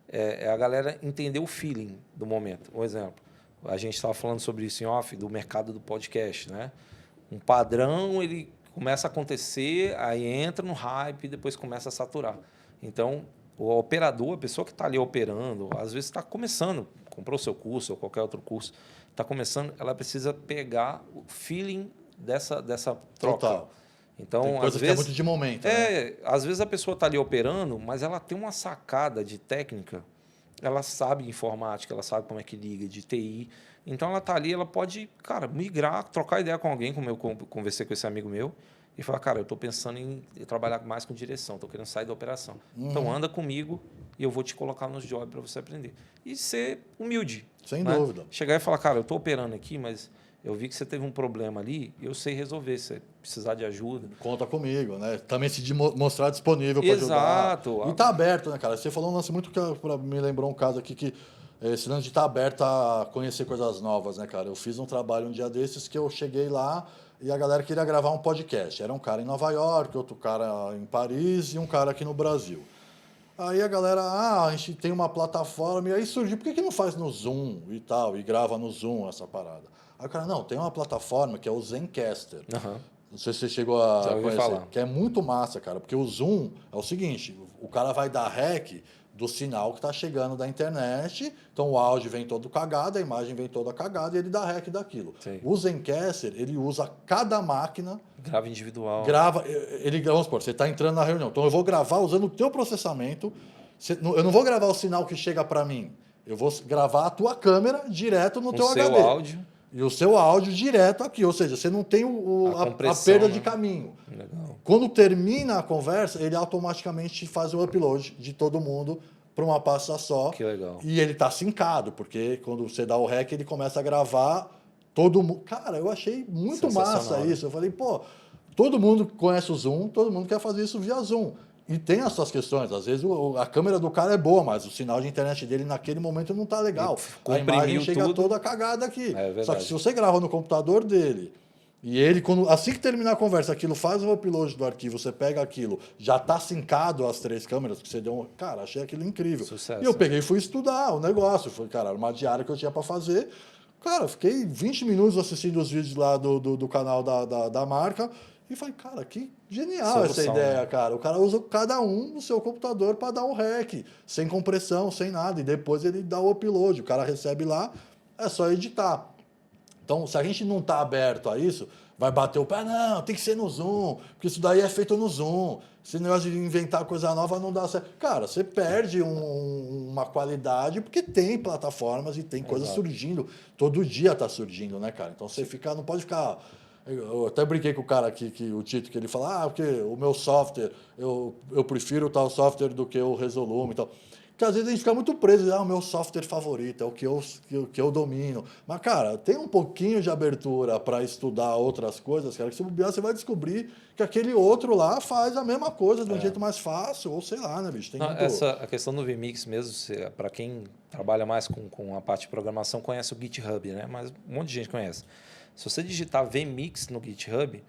é a galera entender o feeling do momento. Um exemplo, a gente estava falando sobre isso em off, do mercado do podcast, né? Um padrão, ele começa a acontecer, aí entra no hype e depois começa a saturar. Então, o operador, a pessoa que está ali operando, às vezes está começando, comprou seu curso ou qualquer outro curso, está começando, ela precisa pegar o feeling dessa troca. Total. Então, Tem às coisa que é vezes, muito de momento, né? às vezes a pessoa está ali operando, mas ela tem uma sacada de técnica, ela sabe informática, ela sabe como é que liga, de TI. Então, ela está ali, ela pode, cara, migrar, trocar ideia com alguém, como eu conversei com esse amigo meu, e falar, cara, eu estou pensando em trabalhar mais com direção, estou querendo sair da operação. Então, anda comigo e eu vou te colocar nos jobs para você aprender. E ser humilde. Sem né? dúvida. Chegar e falar, cara, eu estou operando aqui, mas eu vi que você teve um problema ali, eu sei resolver, se precisar de ajuda. Conta comigo, né? Também se mostrar disponível para ajudar. Exato. E tá aberto, né, cara? Você falou um lance muito que me lembrou um caso aqui que esse lance de estar aberto a conhecer coisas novas, né, cara? Eu fiz um trabalho um dia desses que eu cheguei lá e a galera queria gravar um podcast. Era um cara em Nova York, outro cara em Paris e um cara aqui no Brasil. Aí a galera, a gente tem uma plataforma, e aí surgiu, por que não faz no Zoom e tal, e grava no Zoom essa parada? Aí o cara, não, tem uma plataforma que é o Zencastr. Uhum. Não sei se você chegou a Já ouvi conhecer, falar. que é muito massa, cara, porque o Zoom é o seguinte, o cara vai dar rec do sinal que está chegando da internet, então o áudio vem todo cagado, a imagem vem toda cagada e ele dá rec daquilo. Sim. O Zencastr, ele usa cada máquina, Grava individual. grava, vamos supor, você está entrando na reunião, então eu vou gravar usando o teu processamento, eu não vou gravar o sinal que chega para mim, eu vou gravar a tua câmera direto no teu seu HD. áudio. E o seu áudio direto aqui, ou seja, você não tem a compressão, perda né? de caminho. Legal. Quando termina a conversa, ele automaticamente faz o upload de todo mundo para uma pasta só. Que legal. E ele está sincado, porque quando você dá o rec, ele começa a gravar todo mundo. Cara, eu achei muito massa Sensacional, isso. Eu falei, pô, todo mundo conhece o Zoom, todo mundo quer fazer isso via Zoom. E tem as suas questões. Às vezes a câmera do cara é boa, mas o sinal de internet dele naquele momento não está legal. A imagem chega tudo. toda cagada aqui. É verdade. Só que se você grava no computador dele e ele, assim que terminar a conversa, aquilo faz o upload do arquivo, você pega aquilo, já está sincado as 3 câmeras que você deu. Cara, achei aquilo incrível. Sucesso. E eu peguei e fui estudar o negócio. Foi, cara, era uma diária que eu tinha para fazer. Cara, fiquei 20 minutos assistindo os vídeos lá do canal da marca. E falei, cara, que genial Solução, essa ideia, né? cara. O cara usa cada um no seu computador para dar um rec, sem compressão, sem nada. E depois ele dá o upload. O cara recebe lá, é só editar. Então, se a gente não está aberto a isso, vai bater o pé, não, tem que ser no Zoom, porque isso daí é feito no Zoom. Esse negócio de inventar coisa nova não dá certo. Cara, você perde uma qualidade, porque tem plataformas e tem coisas surgindo. Todo dia está surgindo, né, cara? Então, você não pode ficar... Eu até brinquei com o cara aqui, o Tito, que ele fala, porque o meu software, eu prefiro tal software do que o Resolume e tal. Porque às vezes a gente fica muito preso, o meu software favorito, é o que eu domino. Mas, cara, tem um pouquinho de abertura para estudar outras coisas, cara, que se bobear, você vai descobrir que aquele outro lá faz a mesma coisa de um jeito mais fácil, ou sei lá, né, bicho? Tem Não, muito... a questão do VMix mesmo, para quem trabalha mais com a parte de programação, conhece o GitHub, né? Mas um monte de gente conhece. Se você digitar VMix no GitHub,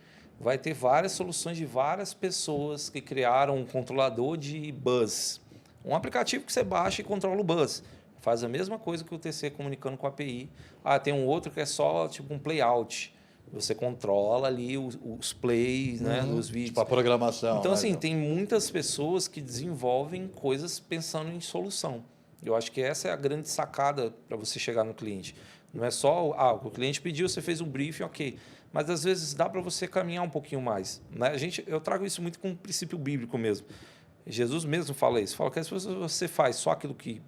vai ter várias soluções de várias pessoas que criaram um controlador de buzz. Um aplicativo que você baixa e controla o buzz. Faz a mesma coisa que o UTC comunicando com a API. Tem um outro que é só tipo um playout. Você controla ali os plays, né, dos vídeos. Tipo a programação. Então, assim, tem muitas pessoas que desenvolvem coisas pensando em solução. Eu acho que essa é a grande sacada para você chegar no cliente. Não é só, o cliente pediu, você fez um briefing, ok. Mas, às vezes, dá para você caminhar um pouquinho mais. Né? Eu trago isso muito com um princípio bíblico mesmo. Jesus mesmo fala isso. Fala que se você faz só aquilo que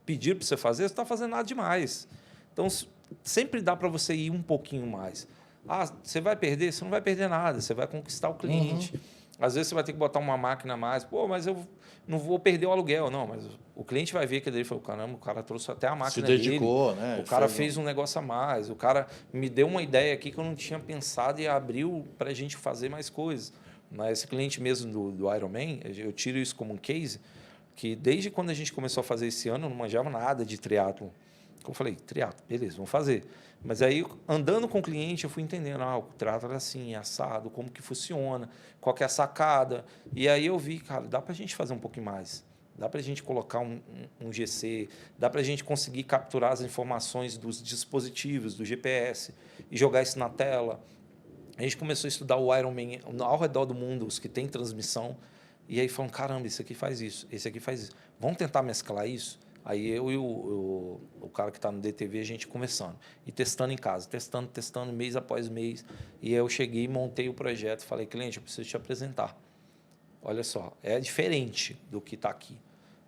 pedir para você fazer, você não está fazendo nada demais. Então, sempre dá para você ir um pouquinho mais. Você vai perder? Você não vai perder nada. Você vai conquistar o cliente. Às vezes, você vai ter que botar uma máquina a mais. Pô, mas eu não vou perder o aluguel. Não, mas o cliente vai ver que ele falou, caramba, o cara trouxe até a máquina dele. Se dedicou, né? O cara fez um negócio a mais. O cara me deu uma ideia aqui que eu não tinha pensado e abriu para a gente fazer mais coisas. Mas esse cliente mesmo do Ironman, eu tiro isso como um case, que desde quando a gente começou a fazer esse ano, eu não manjava nada de triatlon. Eu falei, triatlo, beleza, vamos fazer. Mas aí, andando com o cliente, eu fui entendendo, o triatlo é assim, é assado, como que funciona, qual que é a sacada. E aí eu vi, cara, dá para a gente fazer um pouquinho mais. Dá para a gente colocar um GC, dá para a gente conseguir capturar as informações dos dispositivos, do GPS, e jogar isso na tela. A gente começou a estudar o Ironman ao redor do mundo, os que têm transmissão, e aí falamos, caramba, esse aqui faz isso, esse aqui faz isso. Vamos tentar mesclar isso? Aí eu e o cara que está no DTV, a gente conversando. E testando em casa, testando, mês após mês. E aí eu cheguei e montei o projeto. Falei, cliente, eu preciso te apresentar. Olha só, é diferente do que está aqui.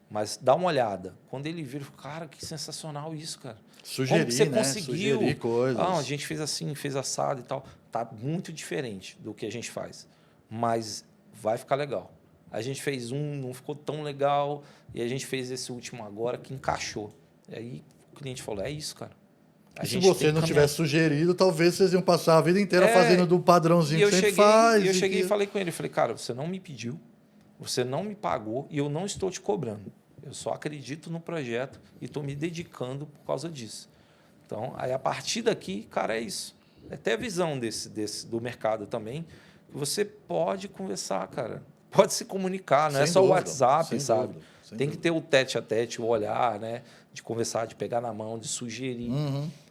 Mas dá uma olhada. Quando ele vira, cara, que sensacional isso, cara. Sugerir, como que você né? conseguiu? Sugerir coisas. A gente fez assim, fez assado e tal. Tá muito diferente do que a gente faz. Mas vai ficar legal. A gente fez não ficou tão legal, e a gente fez esse último agora que encaixou. E aí o cliente falou, é isso, cara. Se você não tivesse sugerido, talvez vocês iam passar a vida inteira fazendo do padrãozinho que sempre faz. E eu cheguei e falei com ele, falei, cara, você não me pediu, você não me pagou e eu não estou te cobrando. Eu só acredito no projeto e estou me dedicando por causa disso. Então, aí a partir daqui, cara, é isso. É até a visão do mercado também, que você pode conversar, cara. Pode se comunicar, não é só o WhatsApp, sabe? Tem que ter o tete a tete, o olhar, né? De conversar, de pegar na mão, de sugerir.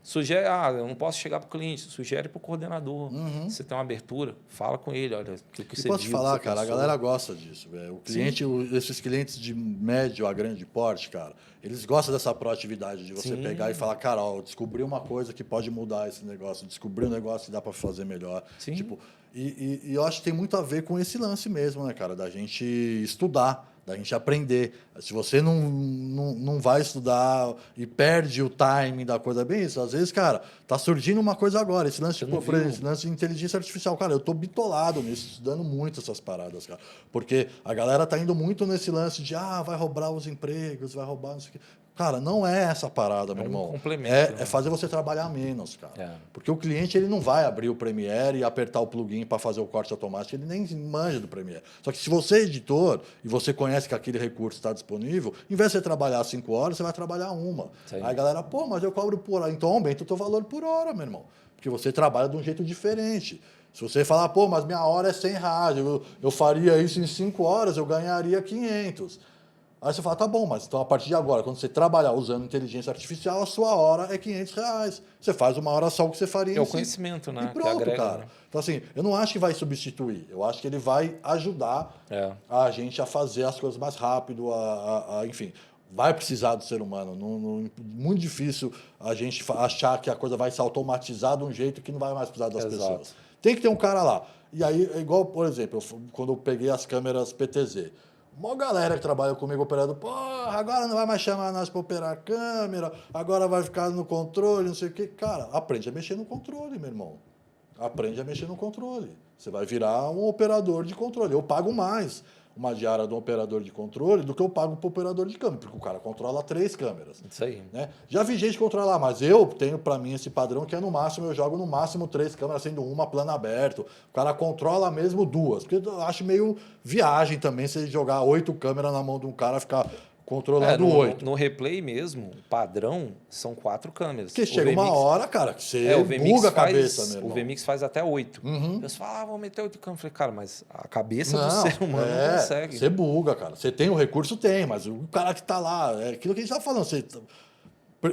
Sugere, eu não posso chegar para o cliente, sugere para o coordenador. Você tem uma abertura, fala com ele, olha, o que você posso viu, falar, você cara, pensou. a galera gosta disso, velho. O cliente, esses clientes de médio a grande porte, cara, eles gostam dessa proatividade de você pegar e falar, cara, descobri uma coisa que pode mudar esse negócio, descobri um negócio que dá para fazer melhor. Tipo, e eu acho que tem muito a ver com esse lance mesmo, né, cara, da gente estudar, da gente aprender. Se você não vai estudar e perde o timing da coisa, bem isso. Às vezes, cara, tá surgindo uma coisa agora. Esse lance, esse lance de inteligência artificial. Cara, eu tô bitolado nisso, estudando muito essas paradas, cara. Porque a galera tá indo muito nesse lance de, vai roubar os empregos, vai roubar não sei o quê. Cara, não é essa parada, meu irmão. Complemento, é fazer você trabalhar menos, cara. Porque o cliente ele não vai abrir o Premiere e apertar o plugin para fazer o corte automático, ele nem manja do Premiere. Só que se você é editor e você conhece que aquele recurso está disponível, em vez de você trabalhar 5 horas, você vai trabalhar 1. Aí a galera, mas eu cobro por hora. Então aumenta o teu valor por hora, meu irmão. Porque você trabalha de um jeito diferente. Se você falar, mas minha hora é R$100, eu faria isso em 5 horas, eu ganharia 500. Aí você fala, tá bom, mas então a partir de agora, quando você trabalhar usando inteligência artificial, a sua hora é R$500. Você faz uma hora só o que você faria. É o conhecimento, né? E pronto, que agrega, cara. Né? Então, assim, eu não acho que vai substituir. Eu acho que ele vai ajudar a gente a fazer as coisas mais rápido, enfim. Vai precisar do ser humano. Muito difícil a gente achar que a coisa vai se automatizar de um jeito que não vai mais precisar das pessoas. Tem que ter um cara lá. E aí, é igual, por exemplo, quando eu peguei as câmeras PTZ. Uma galera que trabalha comigo operando, agora não vai mais chamar nós para operar a câmera, agora vai ficar no controle, não sei o quê. Cara, aprende a mexer no controle, meu irmão. Aprende a mexer no controle. Você vai virar um operador de controle. Eu pago mais uma diária de um operador de controle do que eu pago para o operador de câmera, porque o cara controla 3 câmeras. Isso aí. Né? Já vi gente controlar, mas eu tenho para mim esse padrão que é no máximo, eu jogo no máximo 3 câmeras, sendo uma plano aberto. O cara controla mesmo 2, porque eu acho meio viagem também você jogar 8 câmeras na mão de um cara, ficar controlando 8. No replay mesmo, o padrão são 4 câmeras. Porque chega uma hora, cara, que você o VMix buga a faz, cabeça, meu irmão. O VMix faz até 8. Uhum. Você fala, vou meter 8 câmeras. Eu falei, cara, mas a cabeça do ser humano não consegue. Você buga, cara. Você tem o recurso, tem, mas o cara que tá lá, é aquilo que a gente tá falando, você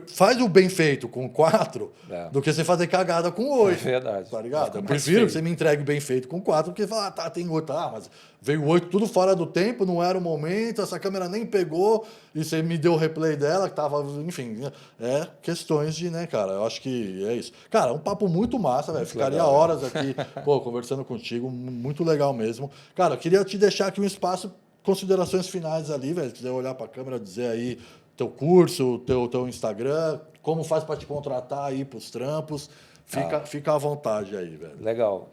faz o bem feito com 4 do que você fazer cagada com 8. É verdade. Tá ligado? Eu prefiro que você me entregue bem feito com 4, porque fala, tá, tem 8. Ah, mas veio 8 tudo fora do tempo, não era o momento, essa câmera nem pegou, e você me deu o replay dela, que tava, enfim, questões de, né, cara, eu acho que é isso. Cara, um papo muito massa, velho, ficaria legal, horas aqui, pô, conversando contigo, muito legal mesmo. Cara, eu queria te deixar aqui um espaço, considerações finais ali, velho, se quiser olhar pra câmera, dizer aí teu curso, teu Instagram, como faz para te contratar aí para os trampos. Fica à vontade aí, velho. Legal.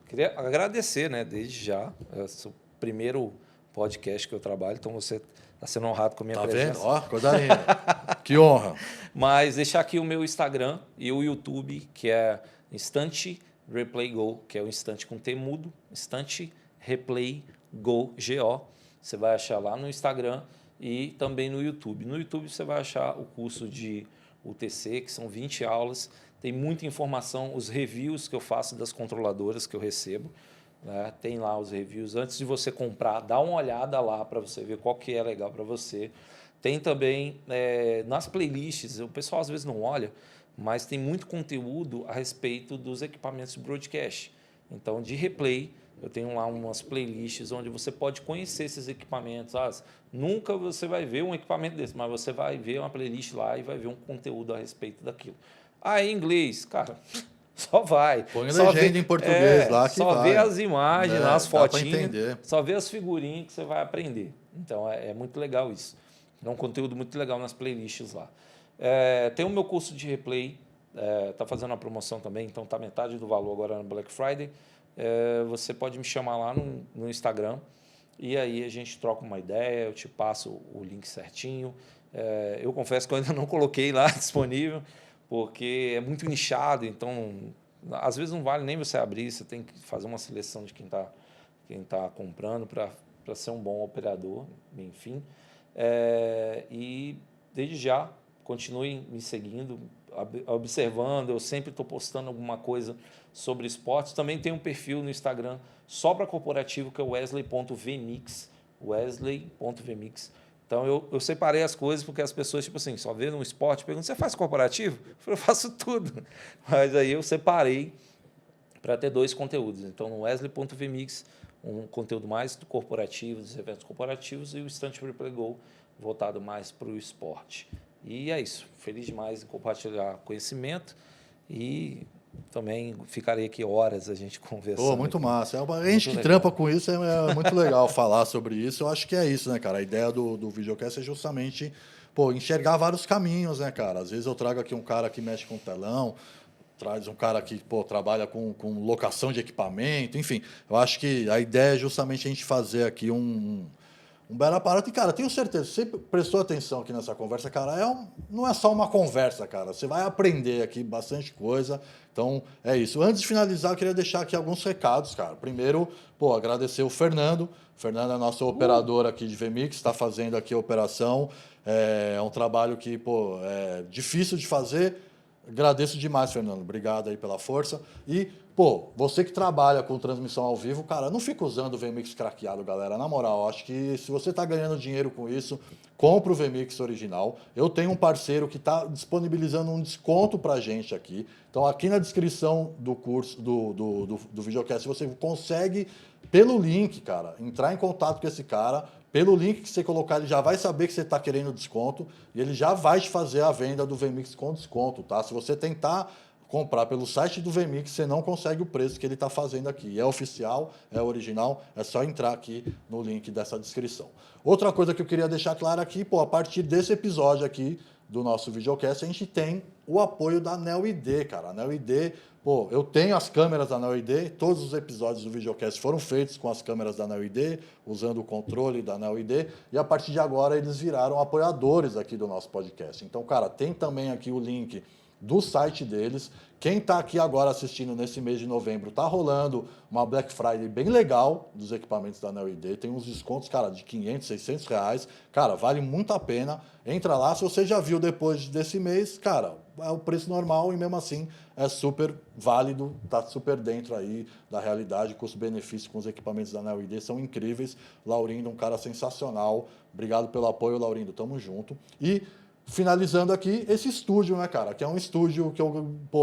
Queria agradecer, né, desde já. Esse é o primeiro podcast que eu trabalho, então você está sendo honrado com a minha presença. Tá vendo? Ó, coisa linda. Que honra. Mas deixar aqui o meu Instagram e o YouTube, que é Instant Replay Go, que é o Instante com T mudo, Instant Replay Go, G-O. Você vai achar lá no Instagram e também no YouTube. No YouTube você vai achar o curso de UTC, que são 20 aulas. Tem muita informação, os reviews que eu faço das controladoras que eu recebo. Né? Tem lá os reviews. Antes de você comprar, dá uma olhada lá para você ver qual que é legal para você. Tem também nas playlists, o pessoal às vezes não olha, mas tem muito conteúdo a respeito dos equipamentos de broadcast. Então, de replay, eu tenho lá umas playlists onde você pode conhecer esses equipamentos. Nunca você vai ver um equipamento desse, mas você vai ver uma playlist lá e vai ver um conteúdo a respeito daquilo. Em inglês, cara, só vai. Põe legenda em português lá que só vai. vê as imagens, as fotinhas, só vê as figurinhas que você vai aprender. Então, é muito legal isso. É um conteúdo muito legal nas playlists lá. Tem o meu curso de replay, está fazendo uma promoção também, então está metade do valor agora no Black Friday. Você pode me chamar lá no Instagram e aí a gente troca uma ideia, eu te passo o link certinho. Eu confesso que eu ainda não coloquei lá disponível, porque é muito nichado, então às vezes não vale nem você abrir, você tem que fazer uma seleção de quem tá comprando para ser um bom operador, enfim. E desde já, continuem me seguindo, observando, eu sempre estou postando alguma coisa sobre esportes. Também tem um perfil no Instagram só para corporativo, que é wesley.vmix, wesley.vmix. Então, eu separei as coisas porque as pessoas, tipo assim, só vê no esporte, perguntam, você faz corporativo? Eu faço tudo. Mas aí eu separei para ter 2 conteúdos. Então, no wesley.vmix, um conteúdo mais do corporativo, dos eventos corporativos, e o Instant Replay Go, voltado mais para o esporte. E é isso. Feliz demais em compartilhar conhecimento e também ficarei aqui horas a gente conversando. Muito aqui. massa. A gente que trampa com isso é muito legal falar sobre isso. Eu acho que é isso, né, cara? A ideia do videocast é justamente enxergar vários caminhos, né, cara? Às vezes eu trago aqui um cara que mexe com telão, traz um cara que trabalha com locação de equipamento, enfim. Eu acho que a ideia é justamente a gente fazer aqui um belo aparato. E, cara, tenho certeza, você prestou atenção aqui nessa conversa, cara, não é só uma conversa, cara. Você vai aprender aqui bastante coisa. Então, é isso. Antes de finalizar, eu queria deixar aqui alguns recados, cara. Primeiro, agradecer o Fernando. O Fernando é nosso operador aqui de VMix, está fazendo aqui a operação. É um trabalho que, é difícil de fazer. Agradeço demais, Fernando. Obrigado aí pela força. E, você que trabalha com transmissão ao vivo, cara, não fica usando o VMix craqueado, galera. Na moral, acho que se você está ganhando dinheiro com isso, compra o VMix original. Eu tenho um parceiro que está disponibilizando um desconto para a gente aqui. Então, aqui na descrição do curso, do videocast, você consegue, pelo link, cara, entrar em contato com esse cara. Pelo link que você colocar, ele já vai saber que você está querendo desconto e ele já vai te fazer a venda do VMix com desconto, tá? Se você tentar comprar pelo site do VMix, você não consegue o preço que ele está fazendo aqui. É oficial, é original, é só entrar aqui no link dessa descrição. Outra coisa que eu queria deixar claro aqui, a partir desse episódio aqui do nosso videocast, a gente tem o apoio da Neo ID, cara. A Neo ID, eu tenho as câmeras da Neo ID, todos os episódios do videocast foram feitos com as câmeras da Neo ID, usando o controle da Neo ID, e a partir de agora eles viraram apoiadores aqui do nosso podcast. Então, cara, tem também aqui o link do site deles. Quem está aqui agora assistindo nesse mês de novembro, tá rolando uma Black Friday bem legal dos equipamentos da Neo ID. Tem uns descontos, cara, de 500, 600 reais. Cara, vale muito a pena. Entra lá, se você já viu depois desse mês, cara, é o preço normal e mesmo assim é super válido, tá super dentro aí da realidade. Custo-benefício com os equipamentos da Neo ID são incríveis. Laurindo, um cara sensacional. Obrigado pelo apoio, Laurindo. Tamo junto. E finalizando aqui, esse estúdio, né, cara? Que é um estúdio que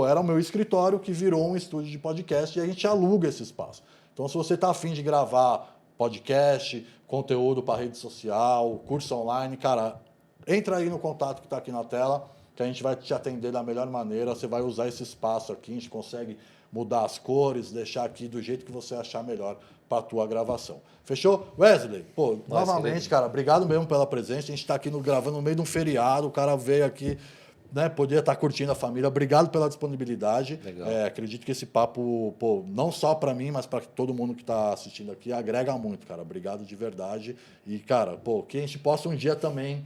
era o meu escritório, que virou um estúdio de podcast e a gente aluga esse espaço. Então, se você está afim de gravar podcast, conteúdo para rede social, curso online, cara, entra aí no contato que está aqui na tela, que a gente vai te atender da melhor maneira. Você vai usar esse espaço aqui, a gente consegue mudar as cores, deixar aqui do jeito que você achar melhor para a tua gravação. Fechou? Wesley, pô, novamente, cara, obrigado mesmo pela presença. A gente está aqui gravando no meio de um feriado, o cara veio aqui, né, podia estar curtindo a família. Obrigado pela disponibilidade. Acredito que esse papo, pô, não só para mim, mas para todo mundo que está assistindo aqui, agrega muito, cara. Obrigado de verdade. E, cara, pô, que a gente possa um dia também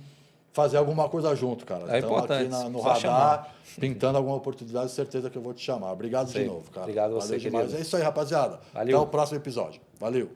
fazer alguma coisa junto, cara. É importante. Aqui no radar, pintando alguma oportunidade, certeza que eu vou te chamar. Obrigado de novo, cara. Obrigado a você, Valeu demais. querido. É isso aí, rapaziada. Valeu. Até o próximo episódio. Valeu.